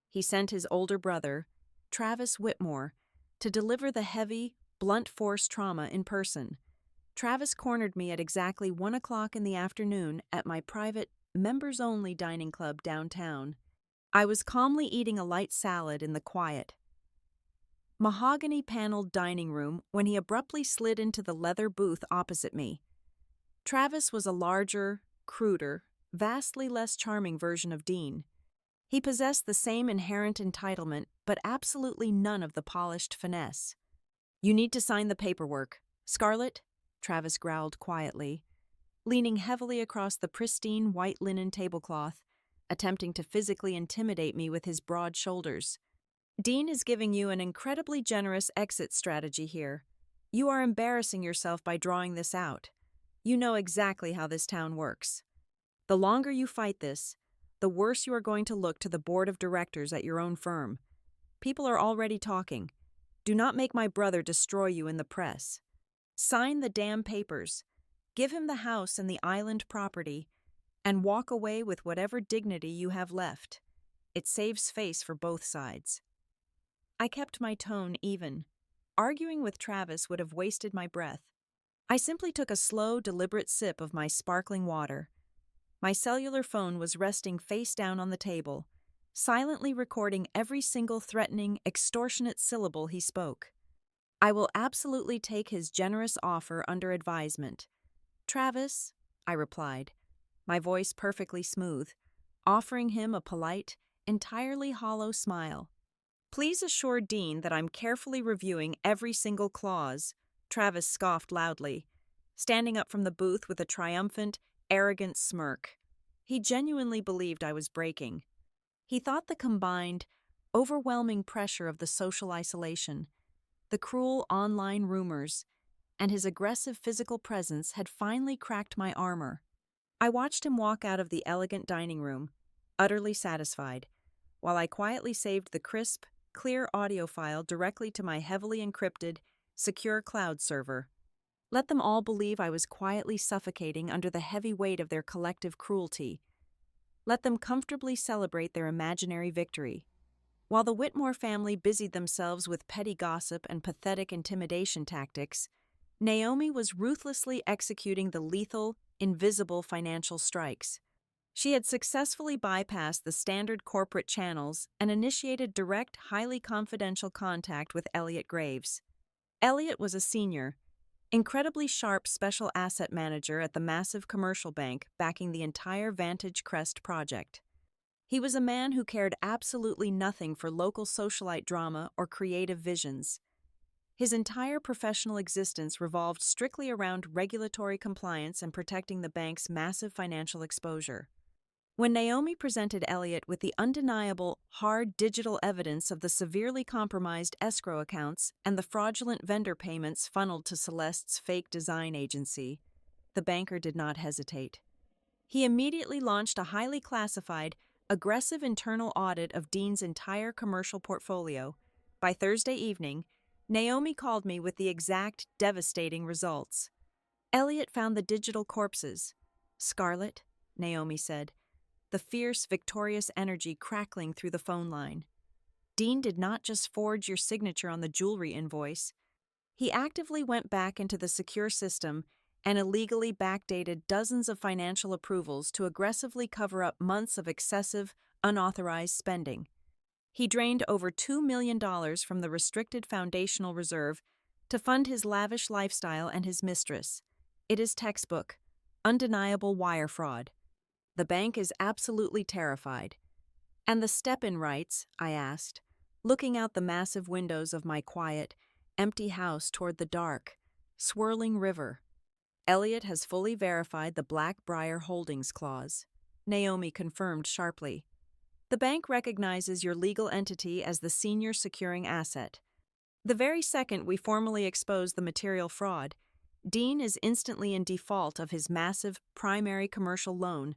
S1: He sent his older brother, Travis Whitmore, to deliver the heavy, blunt force trauma in person. Travis cornered me at exactly 1 o'clock in the afternoon at my private, members-only dining club downtown. I was calmly eating a light salad in the quiet, mahogany-paneled dining room when he abruptly slid into the leather booth opposite me. Travis was a larger, cruder, vastly less charming version of Dean. He possessed the same inherent entitlement, but absolutely none of the polished finesse. "You need to sign the paperwork. Scarlett," Travis growled quietly, leaning heavily across the pristine white linen tablecloth, attempting to physically intimidate me with his broad shoulders. "Dean is giving you an incredibly generous exit strategy here. You are embarrassing yourself by drawing this out. You know exactly how this town works. The longer you fight this, the worse you are going to look to the board of directors at your own firm. People are already talking. Do not make my brother destroy you in the press. Sign the damn papers. Give him the house and the island property, and walk away with whatever dignity you have left. It saves face for both sides." I kept my tone even. Arguing with Travis would have wasted my breath. I simply took a slow, deliberate sip of my sparkling water. My cellular phone was resting face down on the table, silently recording every single threatening, extortionate syllable he spoke. "I will absolutely take his generous offer under advisement. Travis," I replied, my voice perfectly smooth, offering him a polite, entirely hollow smile. "Please assure Dean that I'm carefully reviewing every single clause," Travis scoffed loudly, standing up from the booth with a triumphant, arrogant smirk. He genuinely believed I was breaking. He thought the combined, overwhelming pressure of the social isolation, the cruel online rumors, and his aggressive physical presence had finally cracked my armor. I watched him walk out of the elegant dining room, utterly satisfied, while I quietly saved the crisp, clear audio file directly to my heavily encrypted, secure cloud server. Let them all believe I was quietly suffocating under the heavy weight of their collective cruelty. Let them comfortably celebrate their imaginary victory. While the Whitmore family busied themselves with petty gossip and pathetic intimidation tactics, Naomi was ruthlessly executing the lethal, invisible financial strikes. She had successfully bypassed the standard corporate channels and initiated direct, highly confidential contact with Elliot Graves. Elliot was a senior, incredibly sharp special asset manager at the massive commercial bank backing the entire Vantage Crest project. He was a man who cared absolutely nothing for local socialite drama or creative visions. His entire professional existence revolved strictly around regulatory compliance and protecting the bank's massive financial exposure. When Naomi presented Elliot with the undeniable, hard digital evidence of the severely compromised escrow accounts and the fraudulent vendor payments funneled to Celeste's fake design agency, the banker did not hesitate. He immediately launched a highly classified, aggressive internal audit of Dean's entire commercial portfolio. By Thursday evening, Naomi called me with the exact devastating results. Elliot found the digital corpses. Scarlet, Naomi said, the fierce, victorious energy crackling through the phone line. Dean did not just forge your signature on the jewelry invoice. He actively went back into the secure system and illegally backdated dozens of financial approvals to aggressively cover up months of excessive, unauthorized spending. He drained over $2 million from the restricted foundational reserve to fund his lavish lifestyle and his mistress. It is textbook, undeniable wire fraud. The bank is absolutely terrified. And the step-in rights, I asked, looking out the massive windows of my quiet, empty house toward the dark, swirling river. Elliot has fully verified the Blackbriar Holdings clause, Naomi confirmed sharply. The bank recognizes your legal entity as the senior securing asset. The very second we formally expose the material fraud, Dean is instantly in default of his massive primary commercial loan.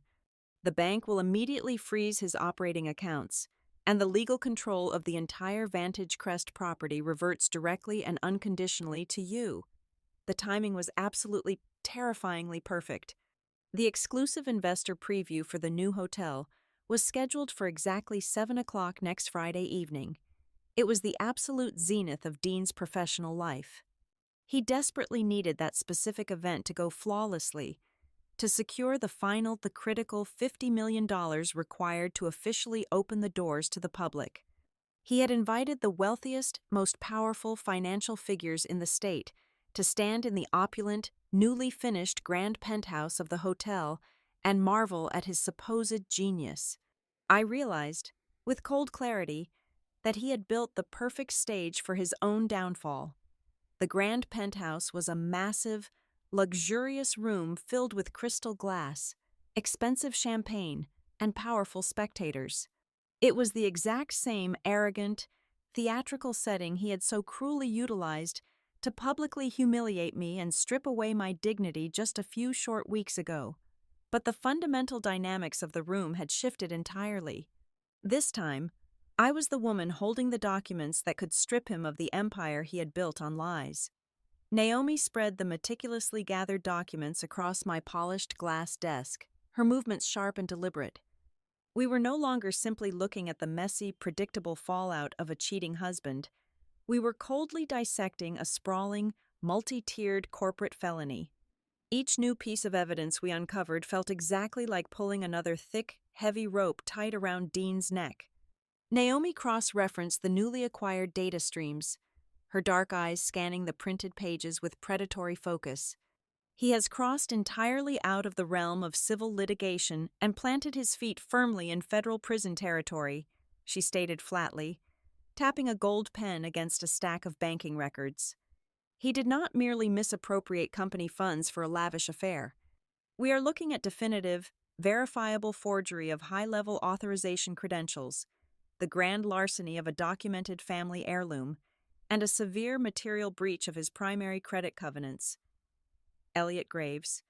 S1: The bank will immediately freeze his operating accounts, and the legal control of the entire Vantage Crest property reverts directly and unconditionally to you. The timing was absolutely terrifyingly perfect. The exclusive investor preview for the new hotel was scheduled for exactly 7 o'clock next Friday evening. It was the absolute zenith of Dean's professional life. He desperately needed that specific event to go flawlessly, to secure the critical $50 million required to officially open the doors to the public. He had invited the wealthiest, most powerful financial figures in the state to stand in the opulent, newly finished grand penthouse of the hotel and marvel at his supposed genius. I realized, with cold clarity, that he had built the perfect stage for his own downfall. The grand penthouse was a massive, luxurious room filled with crystal glass, expensive champagne, and powerful spectators. It was the exact same arrogant, theatrical setting he had so cruelly utilized to publicly humiliate me and strip away my dignity just a few short weeks ago. But the fundamental dynamics of the room had shifted entirely. This time, I was the woman holding the documents that could strip him of the empire he had built on lies. Naomi spread the meticulously gathered documents across my polished glass desk, her movements sharp and deliberate. We were no longer simply looking at the messy, predictable fallout of a cheating husband. We were coldly dissecting a sprawling, multi-tiered corporate felony. Each new piece of evidence we uncovered felt exactly like pulling another thick, heavy rope tight around Dean's neck. Naomi cross-referenced the newly acquired data streams, her dark eyes scanning the printed pages with predatory focus. He has crossed entirely out of the realm of civil litigation and planted his feet firmly in federal prison territory, she stated flatly, tapping a gold pen against a stack of banking records. He did not merely misappropriate company funds for a lavish affair. We are looking at definitive, verifiable forgery of high-level authorization credentials, the grand larceny of a documented family heirloom, and a severe material breach of his primary credit covenants. Elliot Graves,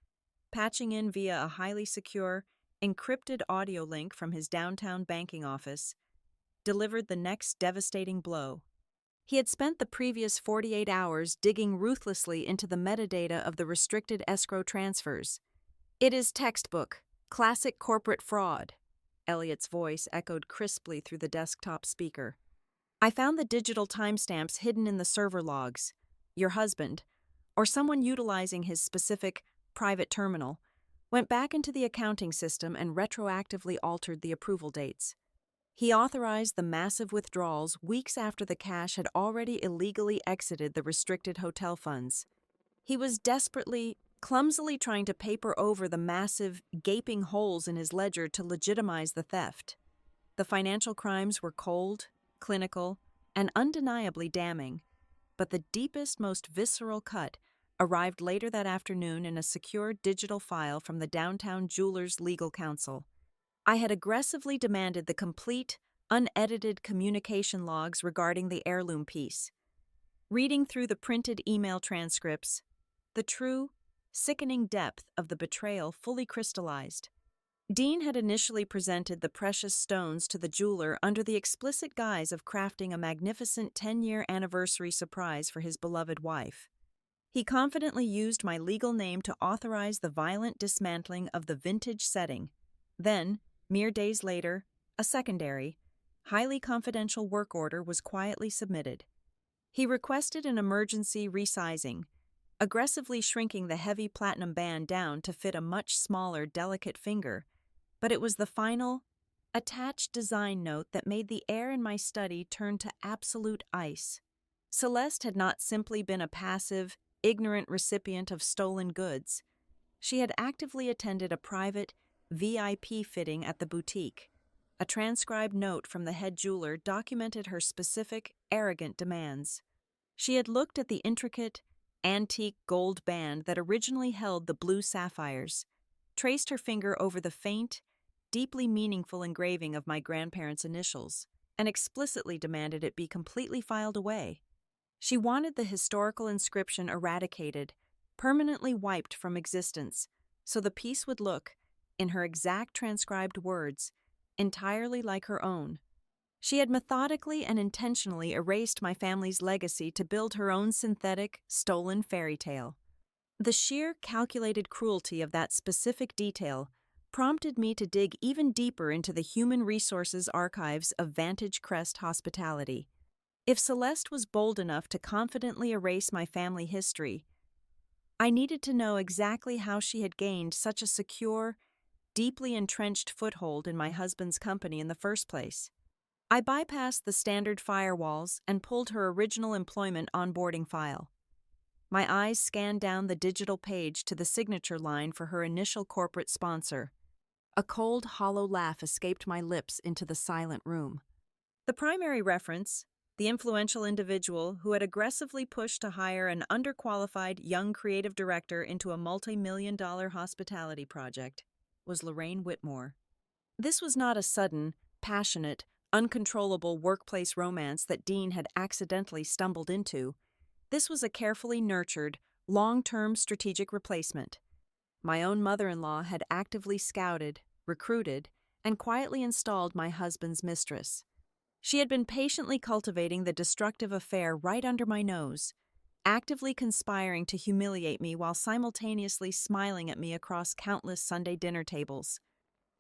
S1: patching in via a highly secure, encrypted audio link from his downtown banking office, delivered the next devastating blow. He had spent the previous 48 hours digging ruthlessly into the metadata of the restricted escrow transfers. It is textbook, classic corporate fraud, Elliot's voice echoed crisply through the desktop speaker. I found the digital timestamps hidden in the server logs. Your husband, or someone utilizing his specific private terminal, went back into the accounting system and retroactively altered the approval dates. He authorized the massive withdrawals weeks after the cash had already illegally exited the restricted hotel funds. He was desperately, clumsily trying to paper over the massive, gaping holes in his ledger to legitimize the theft. The financial crimes were cold, clinical, and undeniably damning, but the deepest, most visceral cut arrived later that afternoon in a secure digital file from the downtown jeweler's legal counsel. I had aggressively demanded the complete, unedited communication logs regarding the heirloom piece. Reading through the printed email transcripts, the true, sickening depth of the betrayal fully crystallized. Dean had initially presented the precious stones to the jeweler under the explicit guise of crafting a magnificent 10-year anniversary surprise for his beloved wife. He confidently used my legal name to authorize the violent dismantling of the vintage setting. Then, mere days later, a secondary, highly confidential work order was quietly submitted. He requested an emergency resizing, aggressively shrinking the heavy platinum band down to fit a much smaller, delicate finger, but it was the final, attached design note that made the air in my study turn to absolute ice. Celeste had not simply been a passive, ignorant recipient of stolen goods. She had actively attended a private, VIP fitting at the boutique. A transcribed note from the head jeweler documented her specific, arrogant demands. She had looked at the intricate, antique gold band that originally held the blue sapphires, traced her finger over the faint, deeply meaningful engraving of my grandparents' initials, and explicitly demanded it be completely filed away. She wanted the historical inscription eradicated, permanently wiped from existence, so the piece would look, in her exact transcribed words, entirely like her own. She had methodically and intentionally erased my family's legacy to build her own synthetic, stolen fairy tale. The sheer, calculated cruelty of that specific detail prompted me to dig even deeper into the human resources archives of Vantage Crest Hospitality. If Celeste was bold enough to confidently erase my family history, I needed to know exactly how she had gained such a secure, deeply entrenched foothold in my husband's company in the first place. I bypassed the standard firewalls and pulled her original employment onboarding file. My eyes scanned down the digital page to the signature line for her initial corporate sponsor. A cold, hollow laugh escaped my lips into the silent room. The primary reference, the influential individual who had aggressively pushed to hire an underqualified young creative director into a multi-million-dollar hospitality project, was Lorraine Whitmore. This was not a sudden, passionate, uncontrollable workplace romance that Dean had accidentally stumbled into. This was a carefully nurtured, long-term strategic replacement. My own mother-in-law had actively scouted, recruited, and quietly installed my husband's mistress. She had been patiently cultivating the destructive affair right under my nose, actively conspiring to humiliate me while simultaneously smiling at me across countless Sunday dinner tables.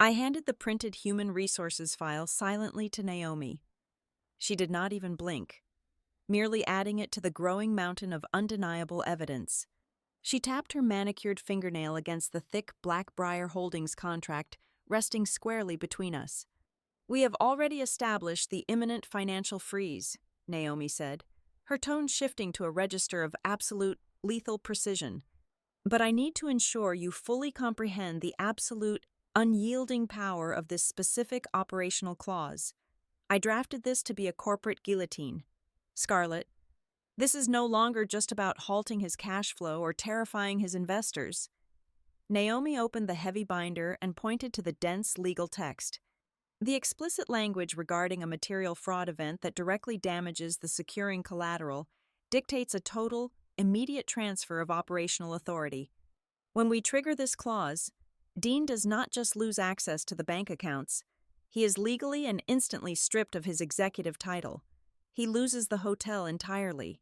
S1: I handed the printed human resources file silently to Naomi. She did not even blink, merely adding it to the growing mountain of undeniable evidence. She tapped her manicured fingernail against the thick Blackbriar Holdings contract resting squarely between us. "We have already established the imminent financial freeze," Naomi said, her tone shifting to a register of absolute, lethal precision. "But I need to ensure you fully comprehend the absolute, unyielding power of this specific operational clause. I drafted this to be a corporate guillotine. Scarlett, this is no longer just about halting his cash flow or terrifying his investors." Naomi opened the heavy binder and pointed to the dense legal text. "The explicit language regarding a material fraud event that directly damages the securing collateral dictates a total, immediate transfer of operational authority. When we trigger this clause, Dean does not just lose access to the bank accounts. He is legally and instantly stripped of his executive title. He loses the hotel entirely.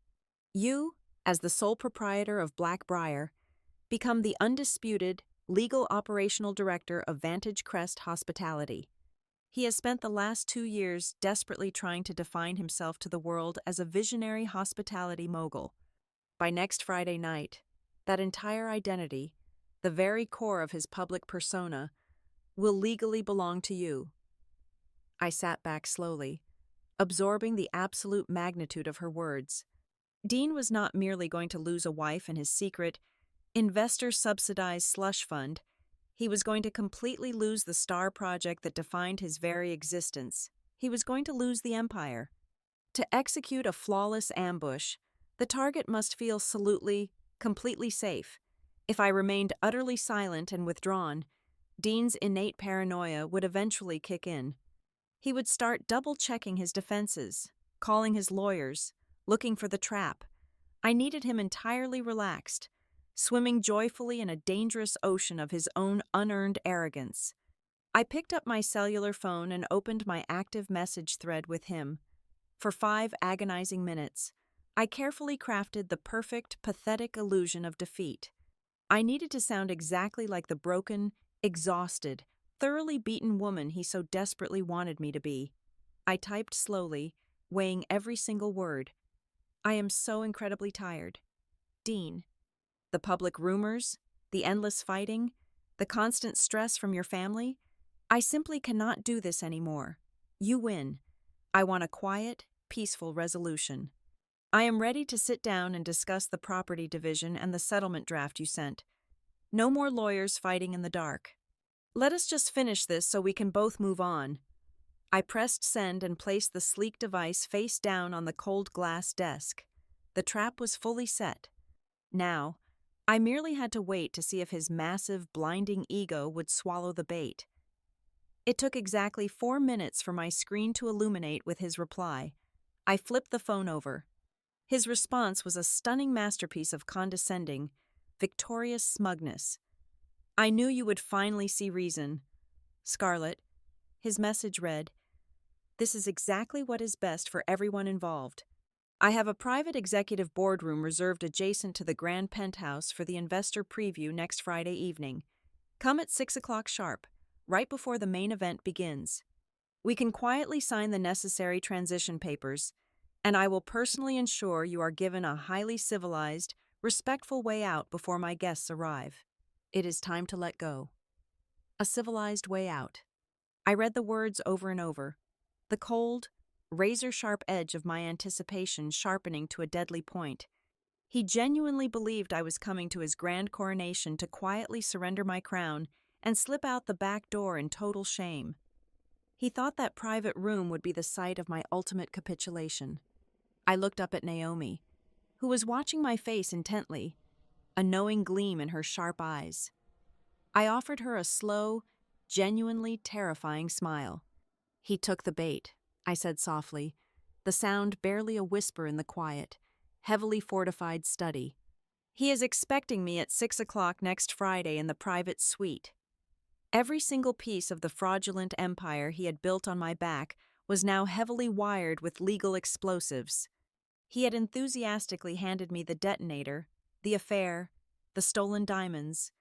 S1: You, as the sole proprietor of Blackbriar, become the undisputed, legal operational director of Vantage Crest Hospitality." He has spent the last 2 years desperately trying to define himself to the world as a visionary hospitality mogul. By next Friday night, that entire identity, the very core of his public persona, will legally belong to you. I sat back slowly, absorbing the absolute magnitude of her words. Dean was not merely going to lose a wife and his secret, investor-subsidized slush fund. He was going to completely lose the star project that defined his very existence. He was going to lose the empire. To execute a flawless ambush, the target must feel completely safe. If I remained utterly silent and withdrawn, Dean's innate paranoia would eventually kick in. He would start double-checking his defenses, calling his lawyers, looking for the trap. I needed him entirely relaxed, swimming joyfully in a dangerous ocean of his own unearned arrogance. I picked up my cellular phone and opened my active message thread with him. For 5 agonizing minutes, I carefully crafted the perfect, pathetic illusion of defeat. I needed to sound exactly like the broken, exhausted, thoroughly beaten woman he so desperately wanted me to be. I typed slowly, weighing every single word. I am so incredibly tired. Dean. The public rumors, the endless fighting, the constant stress from your family. I simply cannot do this anymore. You win. I want a quiet, peaceful resolution. I am ready to sit down and discuss the property division and the settlement draft you sent. No more lawyers fighting in the dark. Let us just finish this so we can both move on. I pressed send and placed the sleek device face down on the cold glass desk. The trap was fully set. Now, I merely had to wait to see if his massive, blinding ego would swallow the bait. It took exactly 4 minutes for my screen to illuminate with his reply. I flipped the phone over. His response was a stunning masterpiece of condescending, victorious smugness. I knew you would finally see reason. Scarlett, his message read, "This is exactly what is best for everyone involved. I have a private executive boardroom reserved adjacent to the grand penthouse for the investor preview next Friday evening. Come at 6 o'clock sharp, right before the main event begins. We can quietly sign the necessary transition papers, and I will personally ensure you are given a highly civilized, respectful way out before my guests arrive. It is time to let go." A civilized way out. I read the words over and over, the cold, razor-sharp edge of my anticipation sharpening to a deadly point. He genuinely believed I was coming to his grand coronation to quietly surrender my crown and slip out the back door in total shame. He thought that private room would be the site of my ultimate capitulation. I looked up at Naomi, who was watching my face intently, a knowing gleam in her sharp eyes. I offered her a slow, genuinely terrifying smile. "He took the bait," I said softly, the sound barely a whisper in the quiet, heavily fortified study. "He is expecting me at 6 o'clock next Friday in the private suite." Every single piece of the fraudulent empire he had built on my back was now heavily wired with legal explosives. He had enthusiastically handed me the detonator, the affair, the stolen diamonds,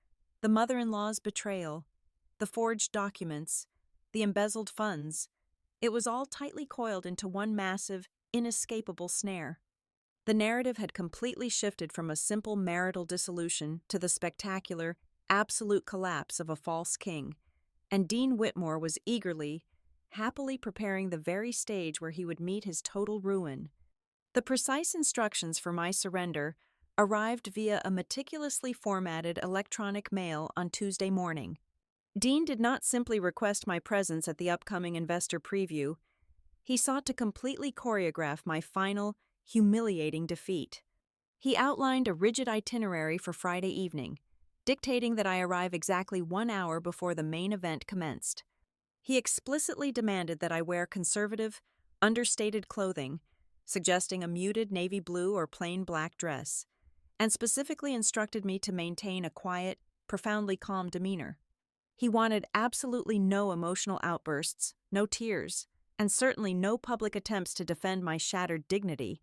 S1: the mother-in-law's betrayal, the forged documents, the embezzled funds. It was all tightly coiled into one massive, inescapable snare. The narrative had completely shifted from a simple marital dissolution to the spectacular, absolute collapse of a false king, and Dean Whitmore was eagerly, happily preparing the very stage where he would meet his total ruin. The precise instructions for my surrender arrived via a meticulously formatted electronic mail on Tuesday morning. Dean did not simply request my presence at the upcoming investor preview. He sought to completely choreograph my final, humiliating defeat. He outlined a rigid itinerary for Friday evening, dictating that I arrive exactly 1 hour before the main event commenced. He explicitly demanded that I wear conservative, understated clothing, suggesting a muted navy blue or plain black dress, and specifically instructed me to maintain a quiet, profoundly calm demeanor. He wanted absolutely no emotional outbursts, no tears, and certainly no public attempts to defend my shattered dignity.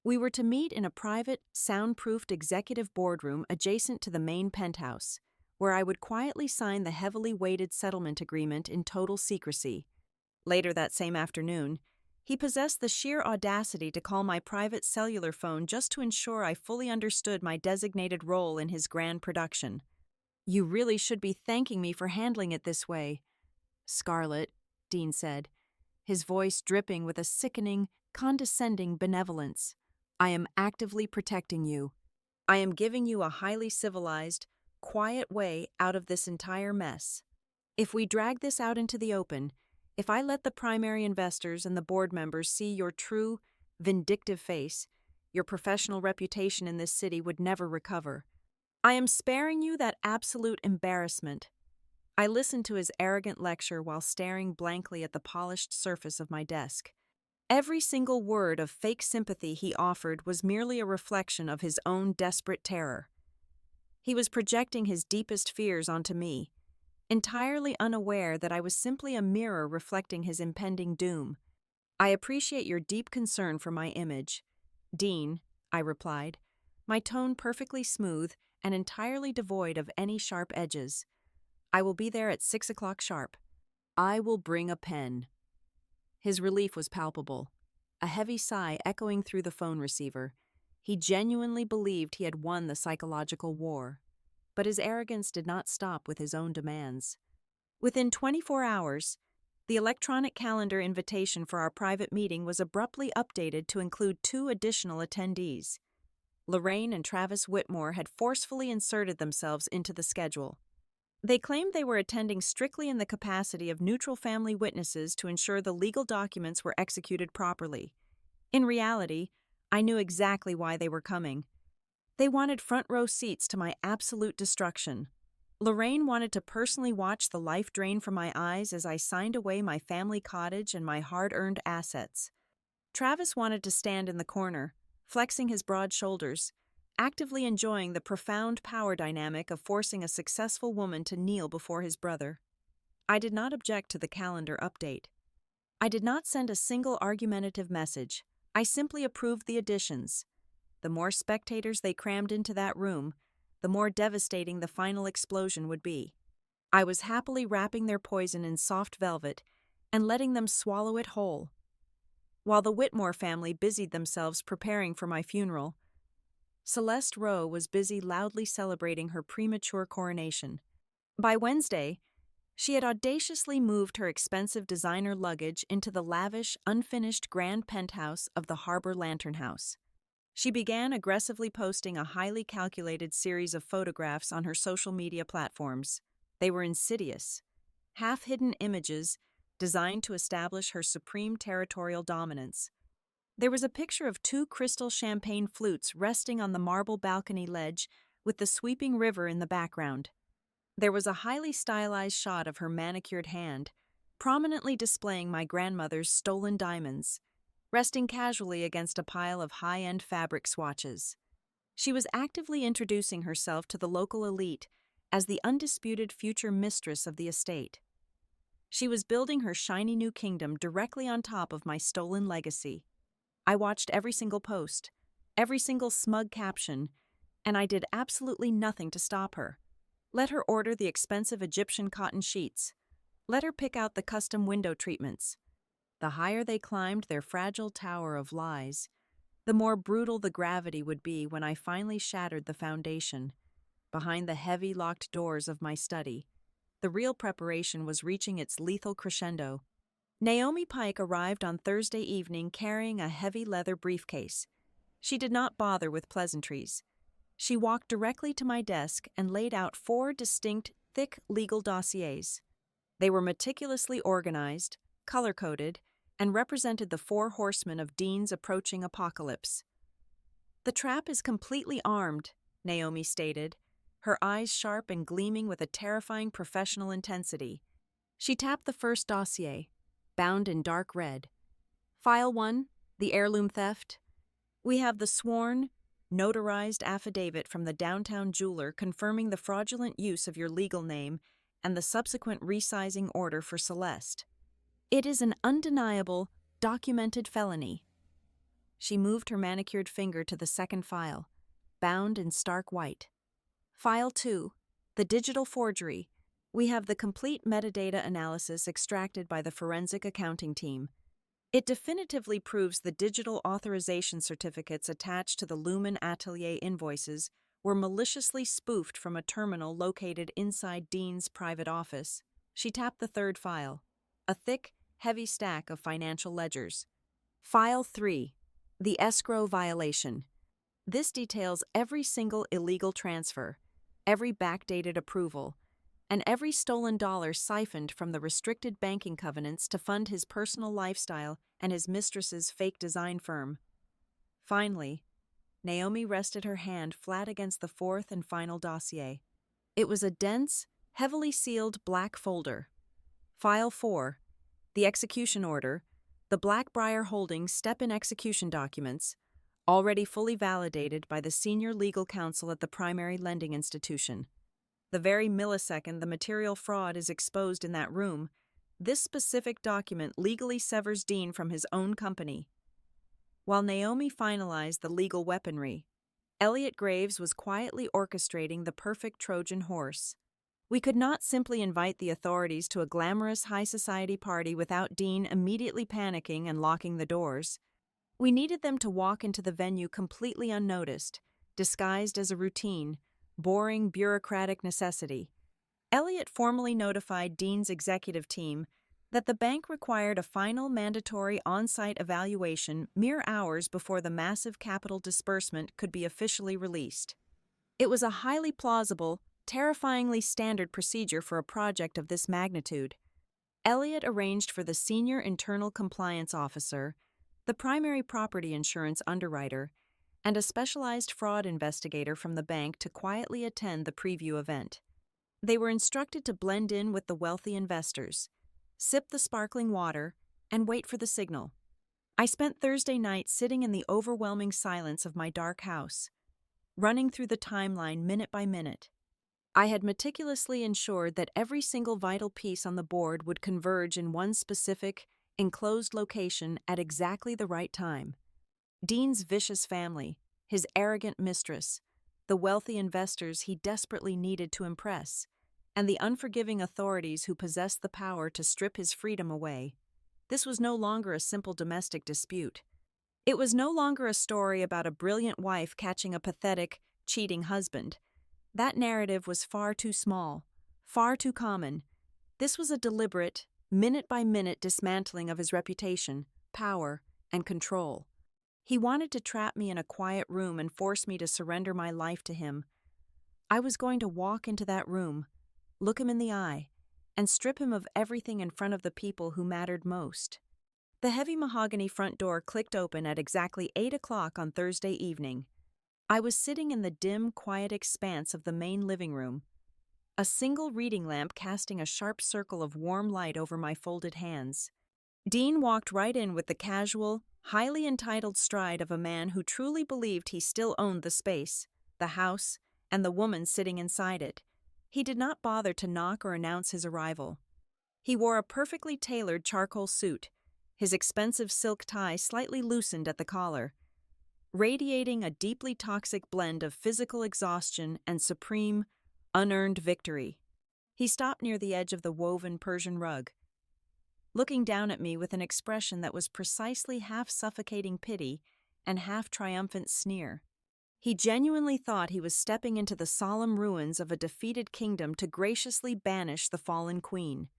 S1: We were to meet in a private, soundproofed executive boardroom adjacent to the main penthouse, where I would quietly sign the heavily weighted settlement agreement in total secrecy. Later that same afternoon, he possessed the sheer audacity to call my private cellular phone just to ensure I fully understood my designated role in his grand production. "You really should be thanking me for handling it this way." "Scarlett," Dean said, his voice dripping with a sickening, condescending benevolence, "I am actively protecting you. I am giving you a highly civilized, quiet way out of this entire mess. If we drag this out into the open, if I let the primary investors and the board members see your true, vindictive face, your professional reputation in this city would never recover. I am sparing you that absolute embarrassment." I listened to his arrogant lecture while staring blankly at the polished surface of my desk. Every single word of fake sympathy he offered was merely a reflection of his own desperate terror. He was projecting his deepest fears onto me, entirely unaware that I was simply a mirror reflecting his impending doom. "I appreciate your deep concern for my image, Dean," I replied, my tone perfectly smooth and entirely devoid of any sharp edges. "I will be there at 6 o'clock sharp. I will bring a pen." His relief was palpable, a heavy sigh echoing through the phone receiver. He genuinely believed he had won the psychological war. But his arrogance did not stop with his own demands. Within 24 hours, the electronic calendar invitation for our private meeting was abruptly updated to include 2 additional attendees. Lorraine and Travis Whitmore had forcefully inserted themselves into the schedule. They claimed they were attending strictly in the capacity of neutral family witnesses to ensure the legal documents were executed properly. In reality, I knew exactly why they were coming. They wanted front-row seats to my absolute destruction. Lorraine wanted to personally watch the life drain from my eyes as I signed away my family cottage and my hard-earned assets. Travis wanted to stand in the corner, flexing his broad shoulders, actively enjoying the profound power dynamic of forcing a successful woman to kneel before his brother. I did not object to the calendar update. I did not send a single argumentative message. I simply approved the additions. The more spectators they crammed into that room, the more devastating the final explosion would be. I was happily wrapping their poison in soft velvet and letting them swallow it whole. While the Whitmore family busied themselves preparing for my funeral, Celeste Rowe was busy loudly celebrating her premature coronation. By Wednesday, she had audaciously moved her expensive designer luggage into the lavish, unfinished grand penthouse of the Harbor Lantern House. She began aggressively posting a highly calculated series of photographs on her social media platforms. They were insidious, half-hidden images designed to establish her supreme territorial dominance. There was a picture of 2 crystal champagne flutes resting on the marble balcony ledge with the sweeping river in the background. There was a highly stylized shot of her manicured hand, prominently displaying my grandmother's stolen diamonds, resting casually against a pile of high-end fabric swatches. She was actively introducing herself to the local elite as the undisputed future mistress of the estate. She was building her shiny new kingdom directly on top of my stolen legacy. I watched every single post, every single smug caption, and I did absolutely nothing to stop her. Let her order the expensive Egyptian cotton sheets. Let her pick out the custom window treatments. The higher they climbed their fragile tower of lies, the more brutal the gravity would be when I finally shattered the foundation. Behind the heavy locked doors of my study, the real preparation was reaching its lethal crescendo. Naomi Pike arrived on Thursday evening carrying a heavy leather briefcase. She did not bother with pleasantries. She walked directly to my desk and laid out 4 distinct, thick legal dossiers. They were meticulously organized, color-coded, and represented the 4 horsemen of Dean's approaching apocalypse. "The trap is completely armed," Naomi stated, her eyes sharp and gleaming with a terrifying professional intensity. She tapped the first dossier, bound in dark red. "File 1, the heirloom theft. We have the sworn, notarized affidavit from the downtown jeweler confirming the fraudulent use of your legal name and the subsequent resizing order for Celeste. It is an undeniable, documented felony." She moved her manicured finger to the second file, bound in stark white. "File 2, the digital forgery. We have the complete metadata analysis extracted by the forensic accounting team. It definitively proves the digital authorization certificates attached to the Lumen Atelier invoices were maliciously spoofed from a terminal located inside Dean's private office." She tapped the third file, a thick, heavy stack of financial ledgers. "File 3, the escrow violation. This details every single illegal transfer, every backdated approval, and every stolen dollar siphoned from the restricted banking covenants to fund his personal lifestyle and his mistress's fake design firm." Finally, Naomi rested her hand flat against the 4th and final dossier. It was a dense, heavily sealed black folder. "File 4, the execution order, the Blackbriar Holdings step-in execution documents, already fully validated by the senior legal counsel at the primary lending institution." The very millisecond the material fraud is exposed in that room, this specific document legally severs Dean from his own company. While Naomi finalized the legal weaponry, Elliot Graves was quietly orchestrating the perfect Trojan horse. We could not simply invite the authorities to a glamorous high society party without Dean immediately panicking and locking the doors. We needed them to walk into the venue completely unnoticed, disguised as a routine, boring bureaucratic necessity. Elliot formally notified Dean's executive team that the bank required a final mandatory on-site evaluation mere hours before the massive capital disbursement could be officially released. It was a highly plausible, terrifyingly standard procedure for a project of this magnitude. Elliot arranged for the senior internal compliance officer, the primary property insurance underwriter, and a specialized fraud investigator from the bank to quietly attend the preview event. They were instructed to blend in with the wealthy investors, sip the sparkling water, and wait for the signal. I spent Thursday night sitting in the overwhelming silence of my dark house, running through the timeline minute by minute. I had meticulously ensured that every single vital piece on the board would converge in one specific, enclosed location at exactly the right time. Dean's vicious family, his arrogant mistress, the wealthy investors he desperately needed to impress, and the unforgiving authorities who possessed the power to strip his freedom away. This was no longer a simple domestic dispute. It was no longer a story about a brilliant wife catching a pathetic, cheating husband. That narrative was far too small, far too common. This was a deliberate, minute-by-minute dismantling of his reputation, power, and control. He wanted to trap me in a quiet room and force me to surrender my life to him. I was going to walk into that room, look him in the eye, and strip him of everything in front of the people who mattered most. The heavy mahogany front door clicked open at exactly 8 o'clock on Thursday evening. I was sitting in the dim, quiet expanse of the main living room, a single reading lamp casting a sharp circle of warm light over my folded hands. Dean walked right in with the casual, highly entitled stride of a man who truly believed he still owned the space, the house, and the woman sitting inside it. He did not bother to knock or announce his arrival. He wore a perfectly tailored charcoal suit, his expensive silk tie slightly loosened at the collar, radiating a deeply toxic blend of physical exhaustion and supreme, unearned victory. He stopped near the edge of the woven Persian rug, looking down at me with an expression that was precisely half suffocating pity and half triumphant sneer. He genuinely thought he was stepping into the solemn ruins of a defeated kingdom to graciously banish the fallen queen.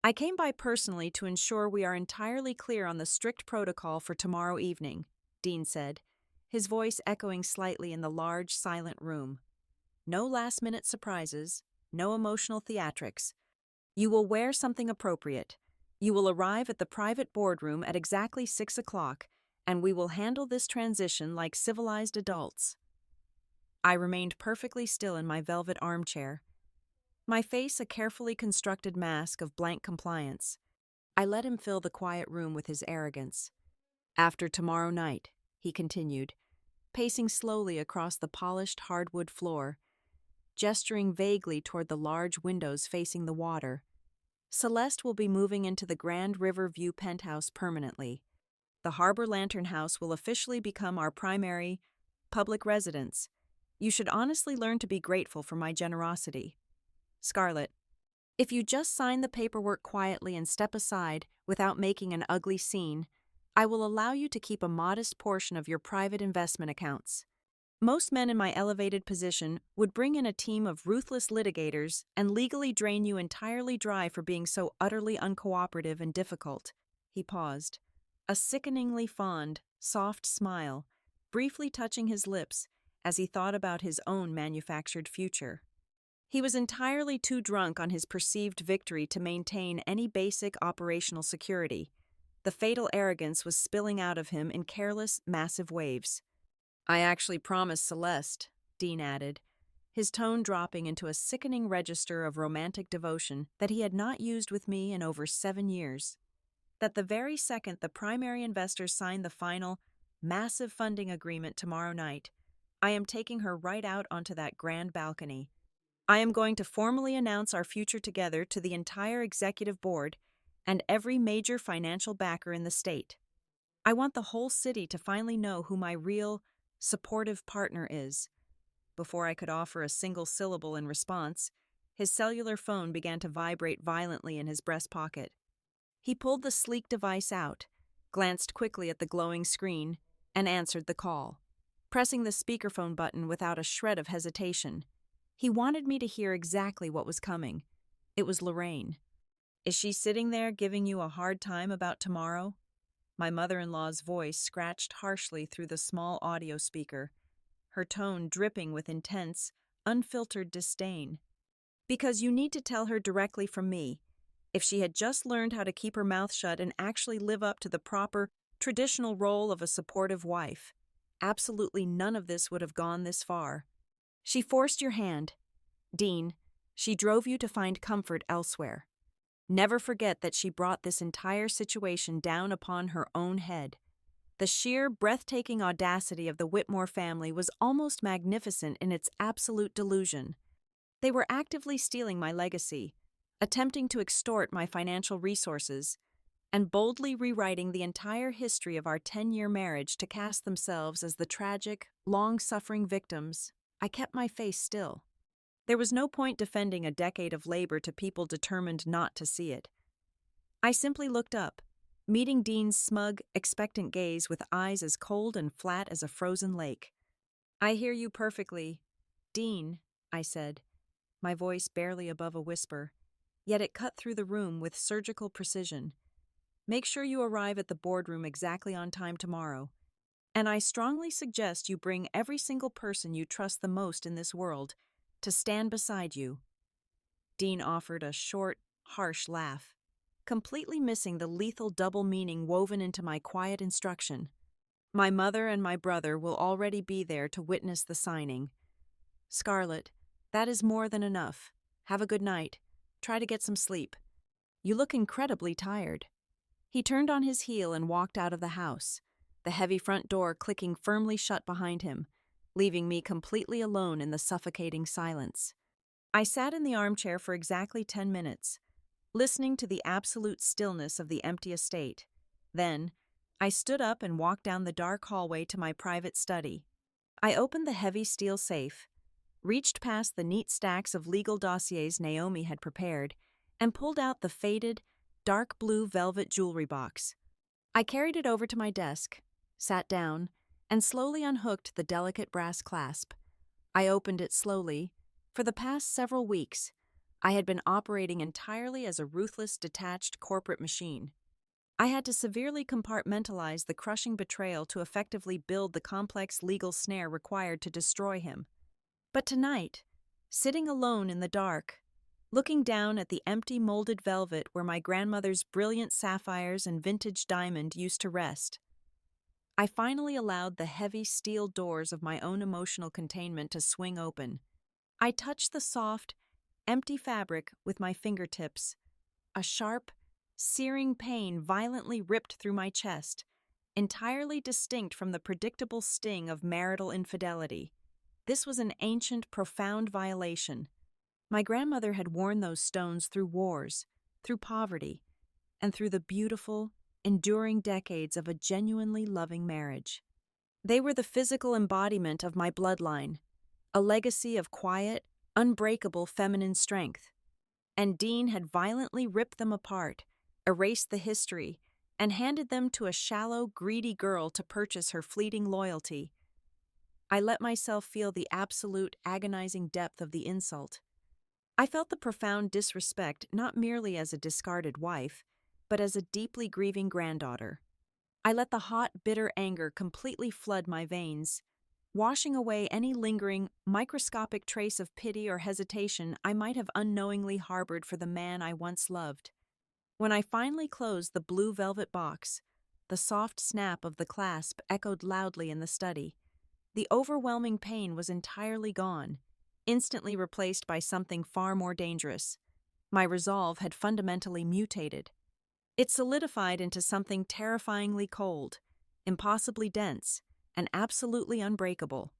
S1: I came by personally to ensure we are entirely clear on the strict protocol for tomorrow evening, Dean said, his voice echoing slightly in the large, silent room. No last-minute surprises, no emotional theatrics. You will wear something appropriate. You will arrive at the private boardroom at exactly 6 o'clock, and we will handle this transition like civilized adults. I remained perfectly still in my velvet armchair, my face a carefully constructed mask of blank compliance. I let him fill the quiet room with his arrogance. After tomorrow night, he continued, pacing slowly across the polished hardwood floor, gesturing vaguely toward the large windows facing the water. Celeste will be moving into the Grand River View penthouse permanently. The Harbor Lantern House will officially become our primary, public residence. You should honestly learn to be grateful for my generosity. Scarlett, if you just sign the paperwork quietly and step aside without making an ugly scene, I will allow you to keep a modest portion of your private investment accounts. Most men in my elevated position would bring in a team of ruthless litigators and legally drain you entirely dry for being so utterly uncooperative and difficult. He paused, a sickeningly fond, soft smile, briefly touching his lips as he thought about his own manufactured future. He was entirely too drunk on his perceived victory to maintain any basic operational security. The fatal arrogance was spilling out of him in careless, massive waves. I actually promised Celeste, Dean added, his tone dropping into a sickening register of romantic devotion that he had not used with me in over 7 years, that the very second the primary investors sign the final, massive funding agreement tomorrow night, I am taking her right out onto that grand balcony. I am going to formally announce our future together to the entire executive board and every major financial backer in the state. I want the whole city to finally know who my real, supportive partner is. Before I could offer a single syllable in response, his cellular phone began to vibrate violently in his breast pocket. He pulled the sleek device out, glanced quickly at the glowing screen, and answered the call, pressing the speakerphone button without a shred of hesitation. He wanted me to hear exactly what was coming. It was Lorraine. Is she sitting there giving you a hard time about tomorrow? My mother-in-law's voice scratched harshly through the small audio speaker, her tone dripping with intense, unfiltered disdain. Because you need to tell her directly from me. If she had just learned how to keep her mouth shut and actually live up to the proper, traditional role of a supportive wife, absolutely none of this would have gone this far. She forced your hand. Dean, she drove you to find comfort elsewhere. Never forget that she brought this entire situation down upon her own head. The sheer, breathtaking audacity of the Whitmore family was almost magnificent in its absolute delusion. They were actively stealing my legacy, attempting to extort my financial resources, and boldly rewriting the entire history of our 10-year marriage to cast themselves as the tragic, long-suffering victims. I kept my face still. There was no point defending a decade of labor to people determined not to see it. I simply looked up, meeting Dean's smug, expectant gaze with eyes as cold and flat as a frozen lake. "I hear you perfectly, Dean," I said, my voice barely above a whisper, yet it cut through the room with surgical precision. "Make sure you arrive at the boardroom exactly on time tomorrow, and I strongly suggest you bring every single person you trust the most in this world to stand beside you." Dean offered a short, harsh laugh, completely missing the lethal double meaning woven into my quiet instruction. "My mother and my brother will already be there to witness the signing. Scarlett, that is more than enough. Have a good night. Try to get some sleep. You look incredibly tired." He turned on his heel and walked out of the house, the heavy front door clicking firmly shut behind him, leaving me completely alone in the suffocating silence. I sat in the armchair for exactly 10 minutes, listening to the absolute stillness of the empty estate. Then, I stood up and walked down the dark hallway to my private study. I opened the heavy steel safe, reached past the neat stacks of legal dossiers Naomi had prepared, and pulled out the faded, dark blue velvet jewelry box. I carried it over to my desk, sat down, and slowly unhooked the delicate brass clasp. I opened it slowly. For the past several weeks, I had been operating entirely as a ruthless, detached corporate machine. I had to severely compartmentalize the crushing betrayal to effectively build the complex legal snare required to destroy him. But tonight, sitting alone in the dark, looking down at the empty molded velvet where my grandmother's brilliant sapphires and vintage diamond used to rest, I finally allowed the heavy steel doors of my own emotional containment to swing open. I touched the soft, empty fabric with my fingertips. A sharp, searing pain violently ripped through my chest, entirely distinct from the predictable sting of marital infidelity. This was an ancient, profound violation. My grandmother had worn those stones through wars, through poverty, and through the beautiful, enduring decades of a genuinely loving marriage. They were the physical embodiment of my bloodline, a legacy of quiet, unbreakable feminine strength. And Dean had violently ripped them apart, erased the history, and handed them to a shallow, greedy girl to purchase her fleeting loyalty. I let myself feel the absolute, agonizing depth of the insult. I felt the profound disrespect not merely as a discarded wife, but as a deeply grieving granddaughter. I let the hot, bitter anger completely flood my veins, washing away any lingering, microscopic trace of pity or hesitation I might have unknowingly harbored for the man I once loved. When I finally closed the blue velvet box, the soft snap of the clasp echoed loudly in the study. The overwhelming pain was entirely gone, instantly replaced by something far more dangerous. My resolve had fundamentally mutated. It solidified into something terrifyingly cold, impossibly dense, and absolutely unbreakable.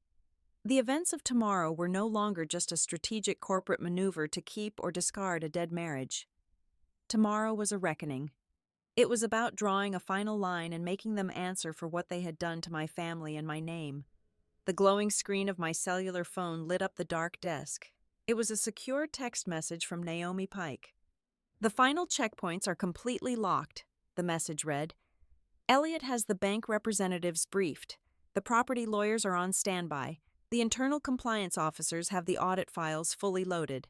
S1: The events of tomorrow were no longer just a strategic corporate maneuver to keep or discard a dead marriage. Tomorrow was a reckoning. It was about drawing a final line and making them answer for what they had done to my family and my name. The glowing screen of my cellular phone lit up the dark desk. It was a secure text message from Naomi Pike. "The final checkpoints are completely locked," the message read. "Elliot has the bank representatives briefed. The property lawyers are on standby. The internal compliance officers have the audit files fully loaded.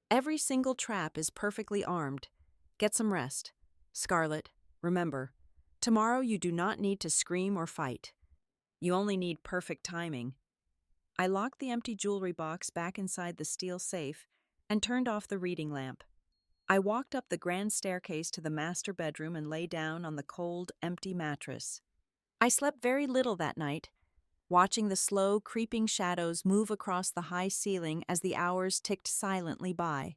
S1: Every single trap is perfectly armed. Get some rest. Scarlett, remember, tomorrow you do not need to scream or fight. You only need perfect timing." I locked the empty jewelry box back inside the steel safe and turned off the reading lamp. I walked up the grand staircase to the master bedroom and lay down on the cold, empty mattress. I slept very little that night, watching the slow, creeping shadows move across the high ceiling as the hours ticked silently by.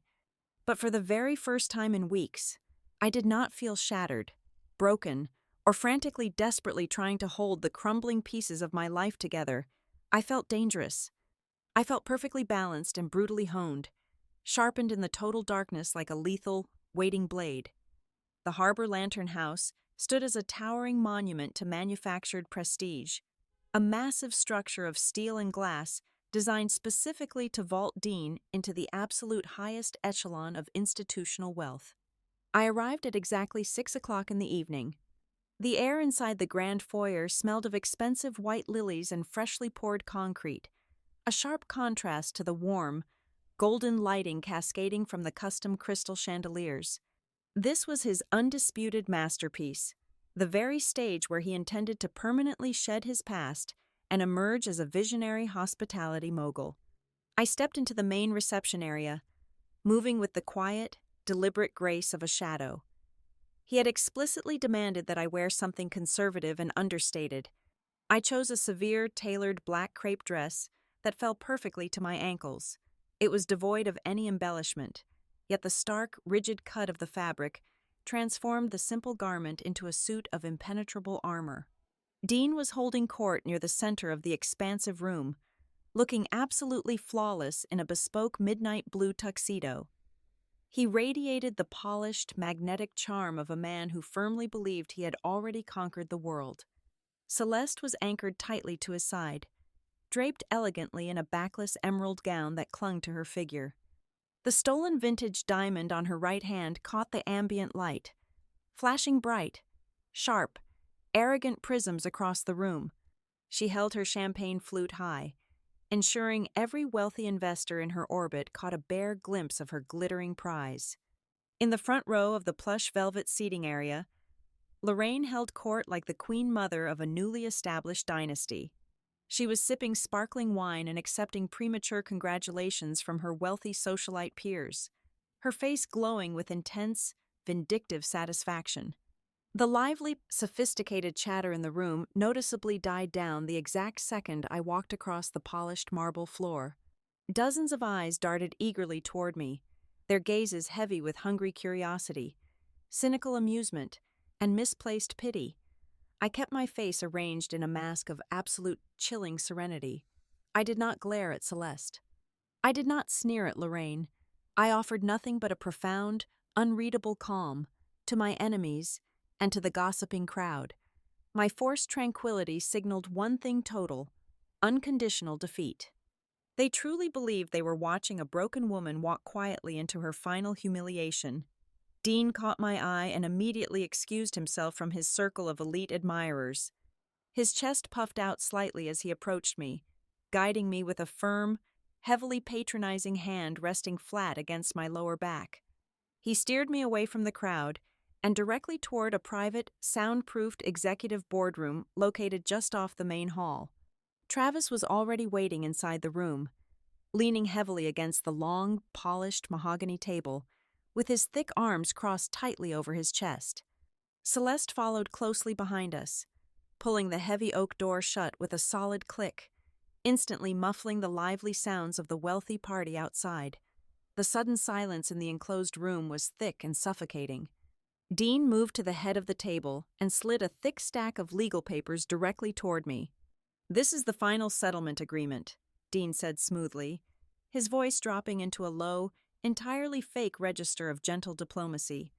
S1: But for the very first time in weeks, I did not feel shattered, broken, or frantically desperately trying to hold the crumbling pieces of my life together. I felt dangerous. I felt perfectly balanced and brutally honed, sharpened in the total darkness like a lethal, waiting blade. The Harbor Lantern House stood as a towering monument to manufactured prestige, a massive structure of steel and glass designed specifically to vault Dean into the absolute highest echelon of institutional wealth. I arrived at exactly 6 o'clock in the evening. The air inside the grand foyer smelled of expensive white lilies and freshly poured concrete, a sharp contrast to the warm, golden lighting cascading from the custom crystal chandeliers. This was his undisputed masterpiece, the very stage where he intended to permanently shed his past and emerge as a visionary hospitality mogul. I stepped into the main reception area, moving with the quiet, deliberate grace of a shadow. He had explicitly demanded that I wear something conservative and understated. I chose a severe, tailored black crepe dress that fell perfectly to my ankles. It was devoid of any embellishment, yet the stark, rigid cut of the fabric transformed the simple garment into a suit of impenetrable armor. Dean was holding court near the center of the expansive room, looking absolutely flawless in a bespoke midnight blue tuxedo. He radiated the polished, magnetic charm of a man who firmly believed he had already conquered the world. Celeste was anchored tightly to his side, draped elegantly in a backless emerald gown that clung to her figure. The stolen vintage diamond on her right hand caught the ambient light, flashing bright, sharp, arrogant prisms across the room. She held her champagne flute high, ensuring every wealthy investor in her orbit caught a bare glimpse of her glittering prize. In the front row of the plush velvet seating area, Lorraine held court like the queen mother of a newly established dynasty. She was sipping sparkling wine and accepting premature congratulations from her wealthy socialite peers, her face glowing with intense, vindictive satisfaction. The lively, sophisticated chatter in the room noticeably died down the exact second I walked across the polished marble floor. Dozens of eyes darted eagerly toward me, their gazes heavy with hungry curiosity, cynical amusement, and misplaced pity. I kept my face arranged in a mask of absolute chilling serenity. I did not glare at Celeste. I did not sneer at Lorraine. I offered nothing but a profound, unreadable calm to my enemies and to the gossiping crowd. My forced tranquility signaled one thing total: unconditional defeat. They truly believed they were watching a broken woman walk quietly into her final humiliation. Dean caught my eye and immediately excused himself from his circle of elite admirers. His chest puffed out slightly as he approached me, guiding me with a firm, heavily patronizing hand resting flat against my lower back. He steered me away from the crowd and directly toward a private, soundproofed executive boardroom located just off the main hall. Travis was already waiting inside the room, leaning heavily against the long, polished mahogany table, with his thick arms crossed tightly over his chest. Celeste followed closely behind us, pulling the heavy oak door shut with a solid click, instantly muffling the lively sounds of the wealthy party outside. The sudden silence in the enclosed room was thick and suffocating. Dean moved to the head of the table and slid a thick stack of legal papers directly toward me. "This is the final settlement agreement," Dean said smoothly, his voice dropping into a low, entirely fake register of gentle diplomacy.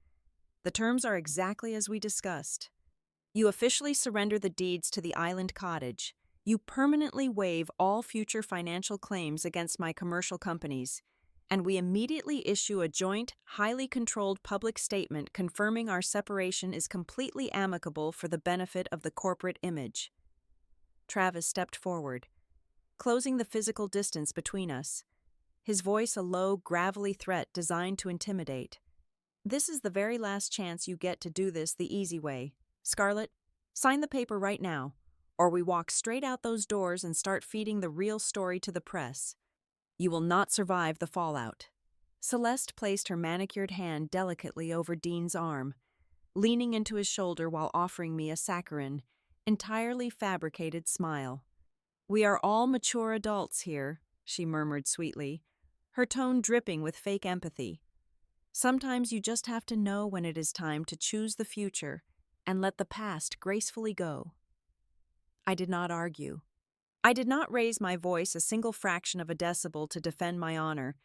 S1: The terms are exactly as we discussed. You officially surrender the deeds to the island cottage. You permanently waive all future financial claims against my commercial companies, and we immediately issue a joint, highly controlled public statement confirming our separation is completely amicable for the benefit of the corporate image. Travis stepped forward, closing the physical distance between us, his voice a low, gravelly threat designed to intimidate. This is the very last chance you get to do this the easy way. Scarlett, sign the paper right now, or we walk straight out those doors and start feeding the real story to the press. You will not survive the fallout. Celeste placed her manicured hand delicately over Dean's arm, leaning into his shoulder while offering me a saccharine, entirely fabricated smile. We are all mature adults here, she murmured sweetly, her tone dripping with fake empathy. Sometimes you just have to know when it is time to choose the future and let the past gracefully go. I did not argue. I did not raise my voice a single fraction of a decibel to defend my honor.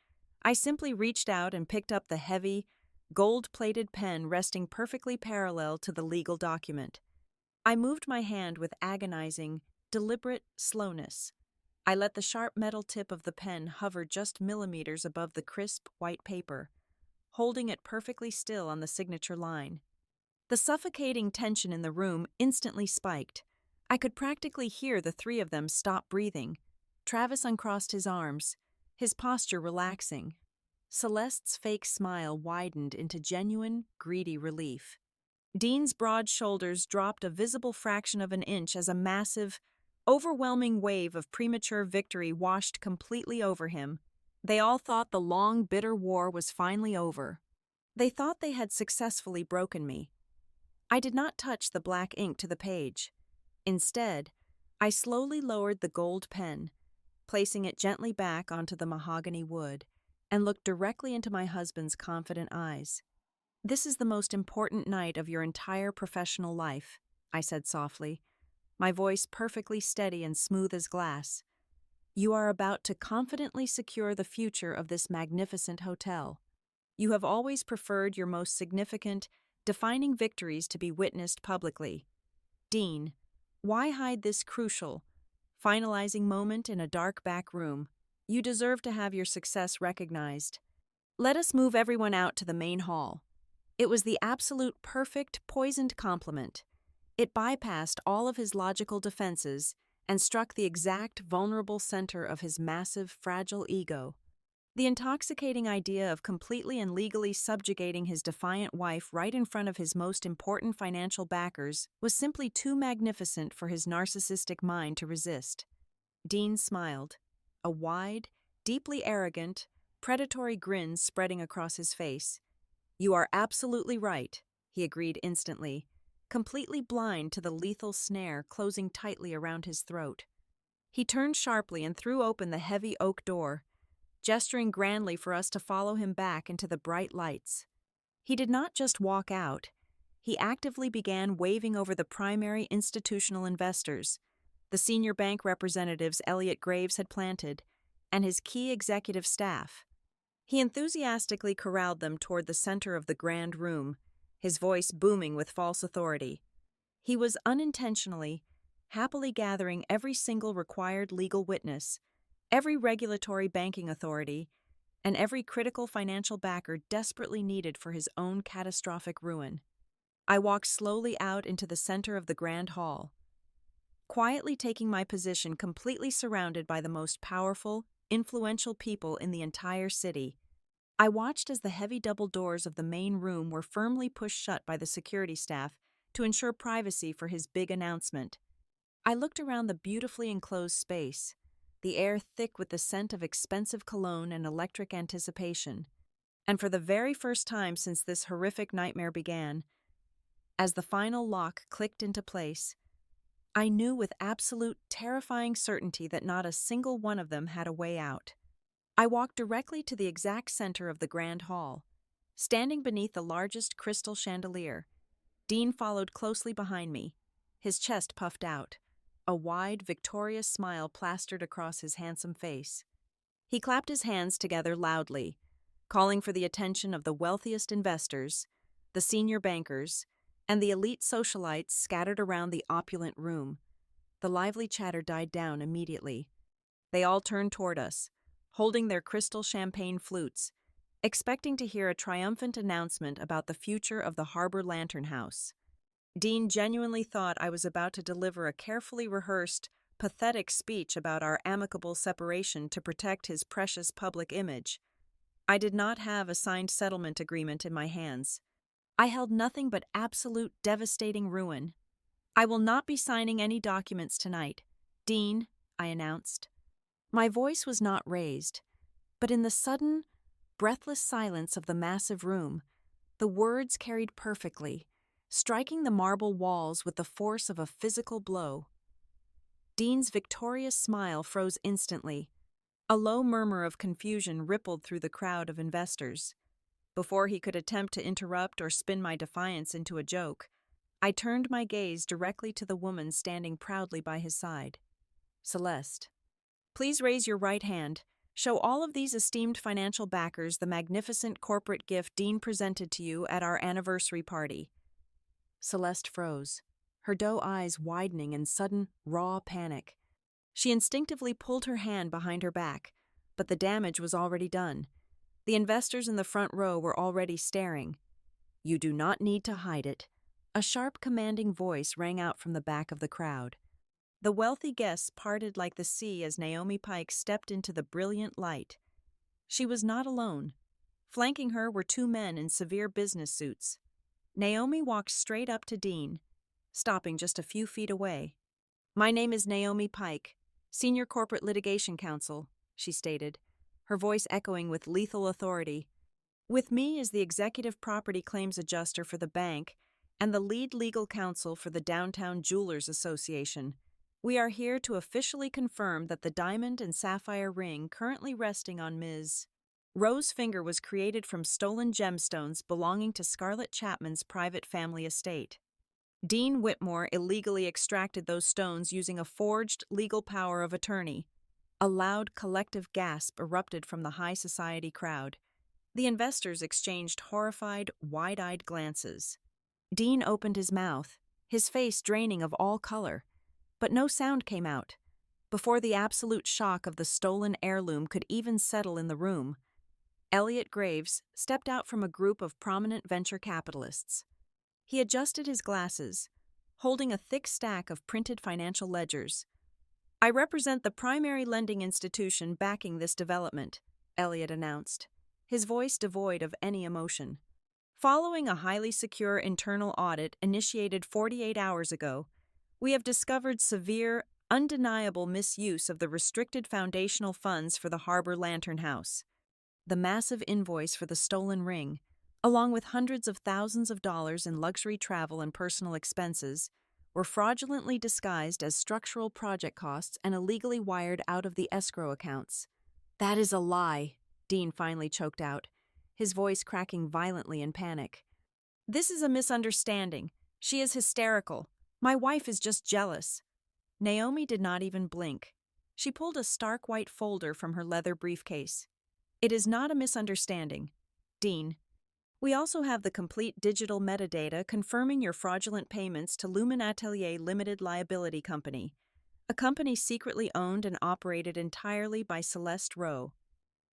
S1: I simply reached out and picked up the heavy, gold-plated pen resting perfectly parallel to the legal document. I moved my hand with agonizing, deliberate slowness. I let the sharp metal tip of the pen hover just millimeters above the crisp, white paper, holding it perfectly still on the signature line. The suffocating tension in the room instantly spiked. I could practically hear the three of them stop breathing. Travis uncrossed his arms, his posture relaxing. Celeste's fake smile widened into genuine, greedy relief. Dean's broad shoulders dropped a visible fraction of an inch as a massive, overwhelming wave of premature victory washed completely over him. They all thought the long, bitter war was finally over. They thought they had successfully broken me. I did not touch the black ink to the page. Instead, I slowly lowered the gold pen, placing it gently back onto the mahogany wood, and looked directly into my husband's confident eyes. "This is the most important night of your entire professional life," I said softly, my voice perfectly steady and smooth as glass. "You are about to confidently secure the future of this magnificent hotel. You have always preferred your most significant, defining victories to be witnessed publicly. Dean, why hide this crucial, finalizing moment in a dark back room? You deserve to have your success recognized. Let us move everyone out to the main hall." It was the absolute perfect, poisoned compliment. It bypassed all of his logical defenses and struck the exact vulnerable center of his massive, fragile ego. The intoxicating idea of completely and legally subjugating his defiant wife right in front of his most important financial backers was simply too magnificent for his narcissistic mind to resist. Dean smiled, a wide, deeply arrogant, predatory grin spreading across his face. "You are absolutely right," he agreed instantly, completely blind to the lethal snare closing tightly around his throat. He turned sharply and threw open the heavy oak door, gesturing grandly for us to follow him back into the bright lights. He did not just walk out. He actively began waving over the primary institutional investors, the senior bank representatives Elliot Graves had planted, and his key executive staff. He enthusiastically corralled them toward the center of the grand room, his voice booming with false authority. He was unintentionally, happily gathering every single required legal witness, every regulatory banking authority, and every critical financial backer desperately needed for his own catastrophic ruin. I walked slowly out into the center of the grand hall, quietly taking my position completely surrounded by the most powerful, influential people in the entire city. I watched as the heavy double doors of the main room were firmly pushed shut by the security staff to ensure privacy for his big announcement. I looked around the beautifully enclosed space, the air thick with the scent of expensive cologne and electric anticipation. And for the very first time since this horrific nightmare began, as the final lock clicked into place, I knew with absolute, terrifying certainty that not a single one of them had a way out. I walked directly to the exact center of the grand hall, standing beneath the largest crystal chandelier. Dean followed closely behind me, his chest puffed out, a wide, victorious smile plastered across his handsome face. He clapped his hands together loudly, calling for the attention of the wealthiest investors, the senior bankers, and the elite socialites scattered around the opulent room. The lively chatter died down immediately. They all turned toward us, holding their crystal champagne flutes, expecting to hear a triumphant announcement about the future of the Harbor Lantern House. Dean genuinely thought I was about to deliver a carefully rehearsed, pathetic speech about our amicable separation to protect his precious public image. I did not have a signed settlement agreement in my hands. I held nothing but absolute devastating ruin. "I will not be signing any documents tonight, Dean," I announced. My voice was not raised, but in the sudden, breathless silence of the massive room, the words carried perfectly, striking the marble walls with the force of a physical blow. Dean's victorious smile froze instantly. A low murmur of confusion rippled through the crowd of investors. Before he could attempt to interrupt or spin my defiance into a joke, I turned my gaze directly to the woman standing proudly by his side. "Celeste, please raise your right hand. Show all of these esteemed financial backers the magnificent corporate gift Dean presented to you at our anniversary party." Celeste froze, her doe eyes widening in sudden, raw panic. She instinctively pulled her hand behind her back, but the damage was already done. The investors in the front row were already staring. "You do not need to hide it." A sharp, commanding voice rang out from the back of the crowd. The wealthy guests parted like the sea as Naomi Pike stepped into the brilliant light. She was not alone. Flanking her were two men in severe business suits. Naomi walked straight up to Dean, stopping just a few feet away. "My name is Naomi Pike, Senior Corporate Litigation Counsel," she stated, her voice echoing with lethal authority. "With me is the Executive Property Claims Adjuster for the bank and the lead legal counsel for the Downtown Jewelers Association. We are here to officially confirm that the diamond and sapphire ring currently resting on Ms. Rose's finger was created from stolen gemstones belonging to Scarlett Chapman's private family estate. Dean Whitmore illegally extracted those stones using a forged legal power of attorney." A loud collective gasp erupted from the high society crowd. The investors exchanged horrified, wide-eyed glances. Dean opened his mouth, his face draining of all color, but no sound came out. Before the absolute shock of the stolen heirloom could even settle in the room, Elliot Graves stepped out from a group of prominent venture capitalists. He adjusted his glasses, holding a thick stack of printed financial ledgers. "I represent the primary lending institution backing this development," Elliot announced, his voice devoid of any emotion. "Following a highly secure internal audit initiated 48 hours ago, we have discovered severe, undeniable misuse of the restricted foundational funds for the Harbor Lantern House. The massive invoice for the stolen ring, along with hundreds of thousands of dollars in luxury travel and personal expenses, were fraudulently disguised as structural project costs and illegally wired out of the escrow accounts." "That is a lie," Dean finally choked out, his voice cracking violently in panic. "This is a misunderstanding. She is hysterical. My wife is just jealous." Naomi did not even blink. She pulled a stark white folder from her leather briefcase. "It is not a misunderstanding, Dean. We also have the complete digital metadata confirming your fraudulent payments to Lumen Atelier Limited Liability Company, a company secretly owned and operated entirely by Celeste Rowe.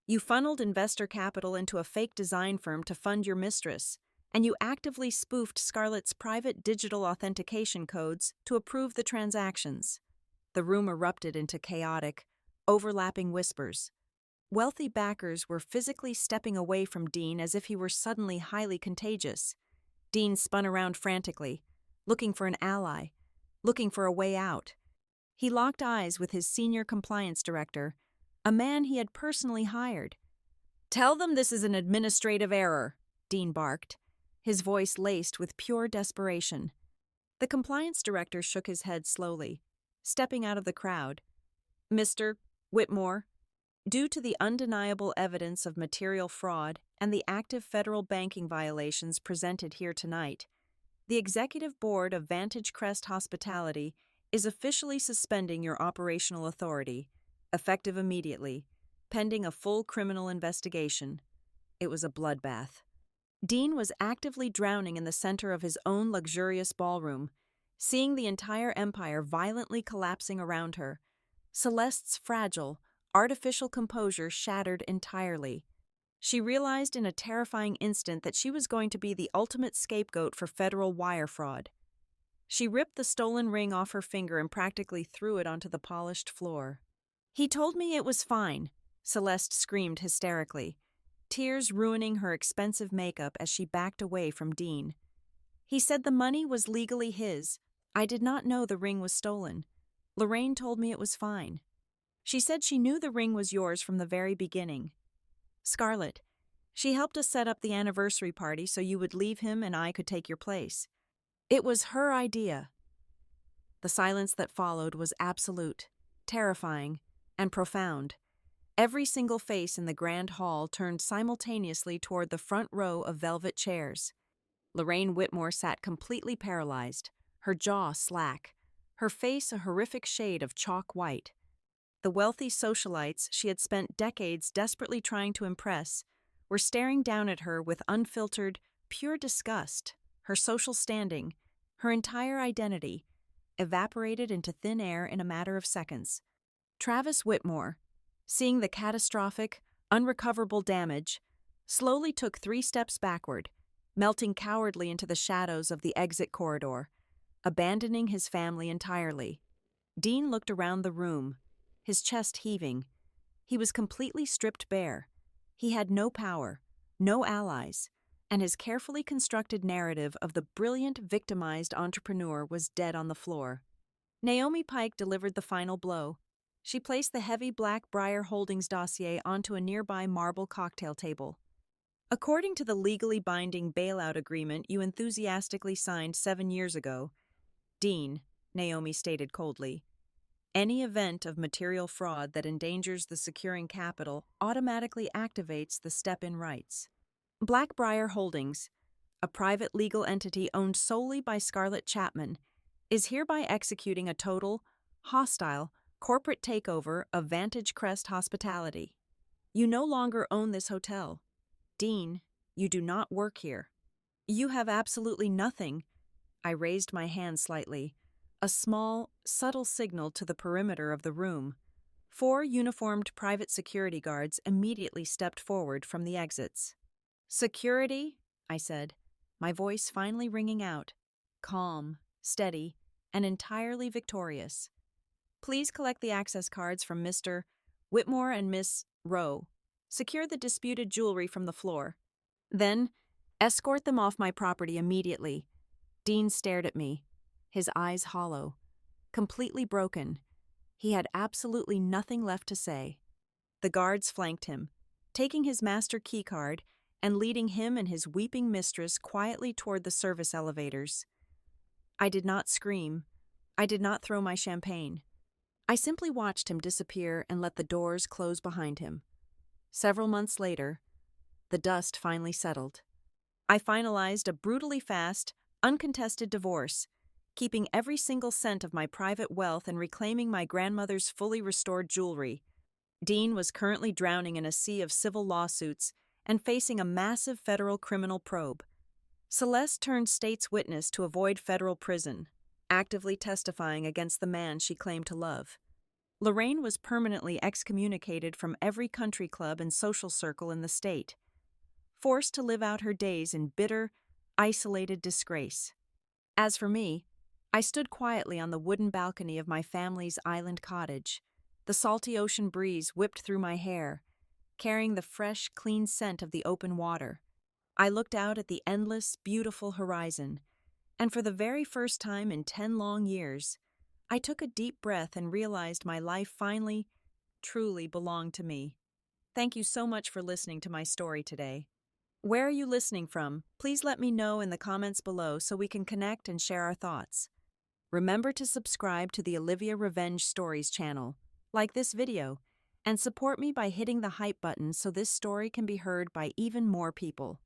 S1: You funneled investor capital into a fake design firm to fund your mistress, and you actively spoofed Scarlett's private digital authentication codes to approve the transactions." The room erupted into chaotic, overlapping whispers. Wealthy backers were physically stepping away from Dean as if he were suddenly highly contagious. Dean spun around frantically, looking for an ally, looking for a way out. He locked eyes with his senior compliance director, a man he had personally hired. "Tell them this is an administrative error," Dean barked, his voice laced with pure desperation. The compliance director shook his head slowly, stepping out of the crowd. "Mr. Whitmore, due to the undeniable evidence of material fraud and the active federal banking violations presented here tonight, the Executive Board of Vantage Crest Hospitality is officially suspending your operational authority, effective immediately, pending a full criminal investigation. It was a bloodbath. Dean was actively drowning in the center of his own luxurious ballroom, seeing the entire empire violently collapsing around her. Celeste's fragile, artificial composure shattered entirely. She realized in a terrifying instant that she was going to be the ultimate scapegoat for federal wire fraud. She ripped the stolen ring off her finger and practically threw it onto the polished floor. "He told me it was fine," Celeste screamed hysterically, tears ruining her expensive makeup as she backed away from Dean. "He said the money was legally his. I did not know the ring was stolen. Lorraine told me it was fine. She said she knew the ring was yours from the very beginning. Scarlett, she helped us set up the anniversary party so you would leave him and I could take your place. It was her idea." The silence that followed was absolute, terrifying, and profound. Every single face in the grand hall turned simultaneously toward the front row of velvet chairs. Lorraine Whitmore sat completely paralyzed, her jaw slack, her face a horrific shade of chalk white. The wealthy socialites she had spent decades desperately trying to impress were staring down at her with unfiltered, pure disgust. Her social standing, her entire identity, evaporated into thin air in a matter of seconds. Travis Whitmore, seeing the catastrophic, unrecoverable damage, slowly took 3 steps backward, melting cowardly into the shadows of the exit corridor, abandoning his family entirely. Dean looked around the room, his chest heaving. He was completely stripped bare. He had no power, no allies, and his carefully constructed narrative of the brilliant, victimized entrepreneur was dead on the floor. Naomi Pike delivered the final blow. She placed the heavy Blackbriar Holdings dossier onto a nearby marble cocktail table. "According to the legally binding bailout agreement you enthusiastically signed 7 years ago, Dean," Naomi stated coldly, "any event of material fraud that endangers the securing capital automatically activates the step-in rights. Blackbriar Holdings, a private legal entity owned solely by Scarlett Chapman, is hereby executing a total, hostile, corporate takeover of Vantage Crest Hospitality. You no longer own this hotel. Dean, you do not work here. You have absolutely nothing." I raised my hand slightly, a small, subtle signal to the perimeter of the room. 4 uniformed private security guards immediately stepped forward from the exits. "Security," I said, my voice finally ringing out, calm, steady, and entirely victorious. "Please collect the access cards from Mr. Whitmore and Miss Rowe. Secure the disputed jewelry from the floor. Then, escort them off my property immediately." Dean stared at me, his eyes hollow, completely broken. He had absolutely nothing left to say. The guards flanked him, taking his master keycard and leading him and his weeping mistress quietly toward the service elevators. I did not scream. I did not throw my champagne. I simply watched him disappear and let the doors close behind him. Several months later, the dust finally settled. I finalized a brutally fast, uncontested divorce, keeping every single cent of my private wealth and reclaiming my grandmother's fully restored jewelry. Dean was currently drowning in a sea of civil lawsuits and facing a massive federal criminal probe. Celeste turned state's witness to avoid federal prison, actively testifying against the man she claimed to love. Lorraine was permanently excommunicated from every country club and social circle in the state, forced to live out her days in bitter, isolated disgrace. As for me, I stood quietly on the wooden balcony of my family's island cottage. The salty ocean breeze whipped through my hair, carrying the fresh, clean scent of the open water. I looked out at the endless, beautiful horizon, and for the very first time in 10 long years, I took a deep breath and realized my life finally, truly belonged to me. Thank you so much for listening to my story today. Where are you listening from? Please let me know in the comments below so we can connect and share our thoughts. Remember to subscribe to the Olivia Revenge Stories channel, like this video, and support me by hitting the hype button so this story can be heard by even more people.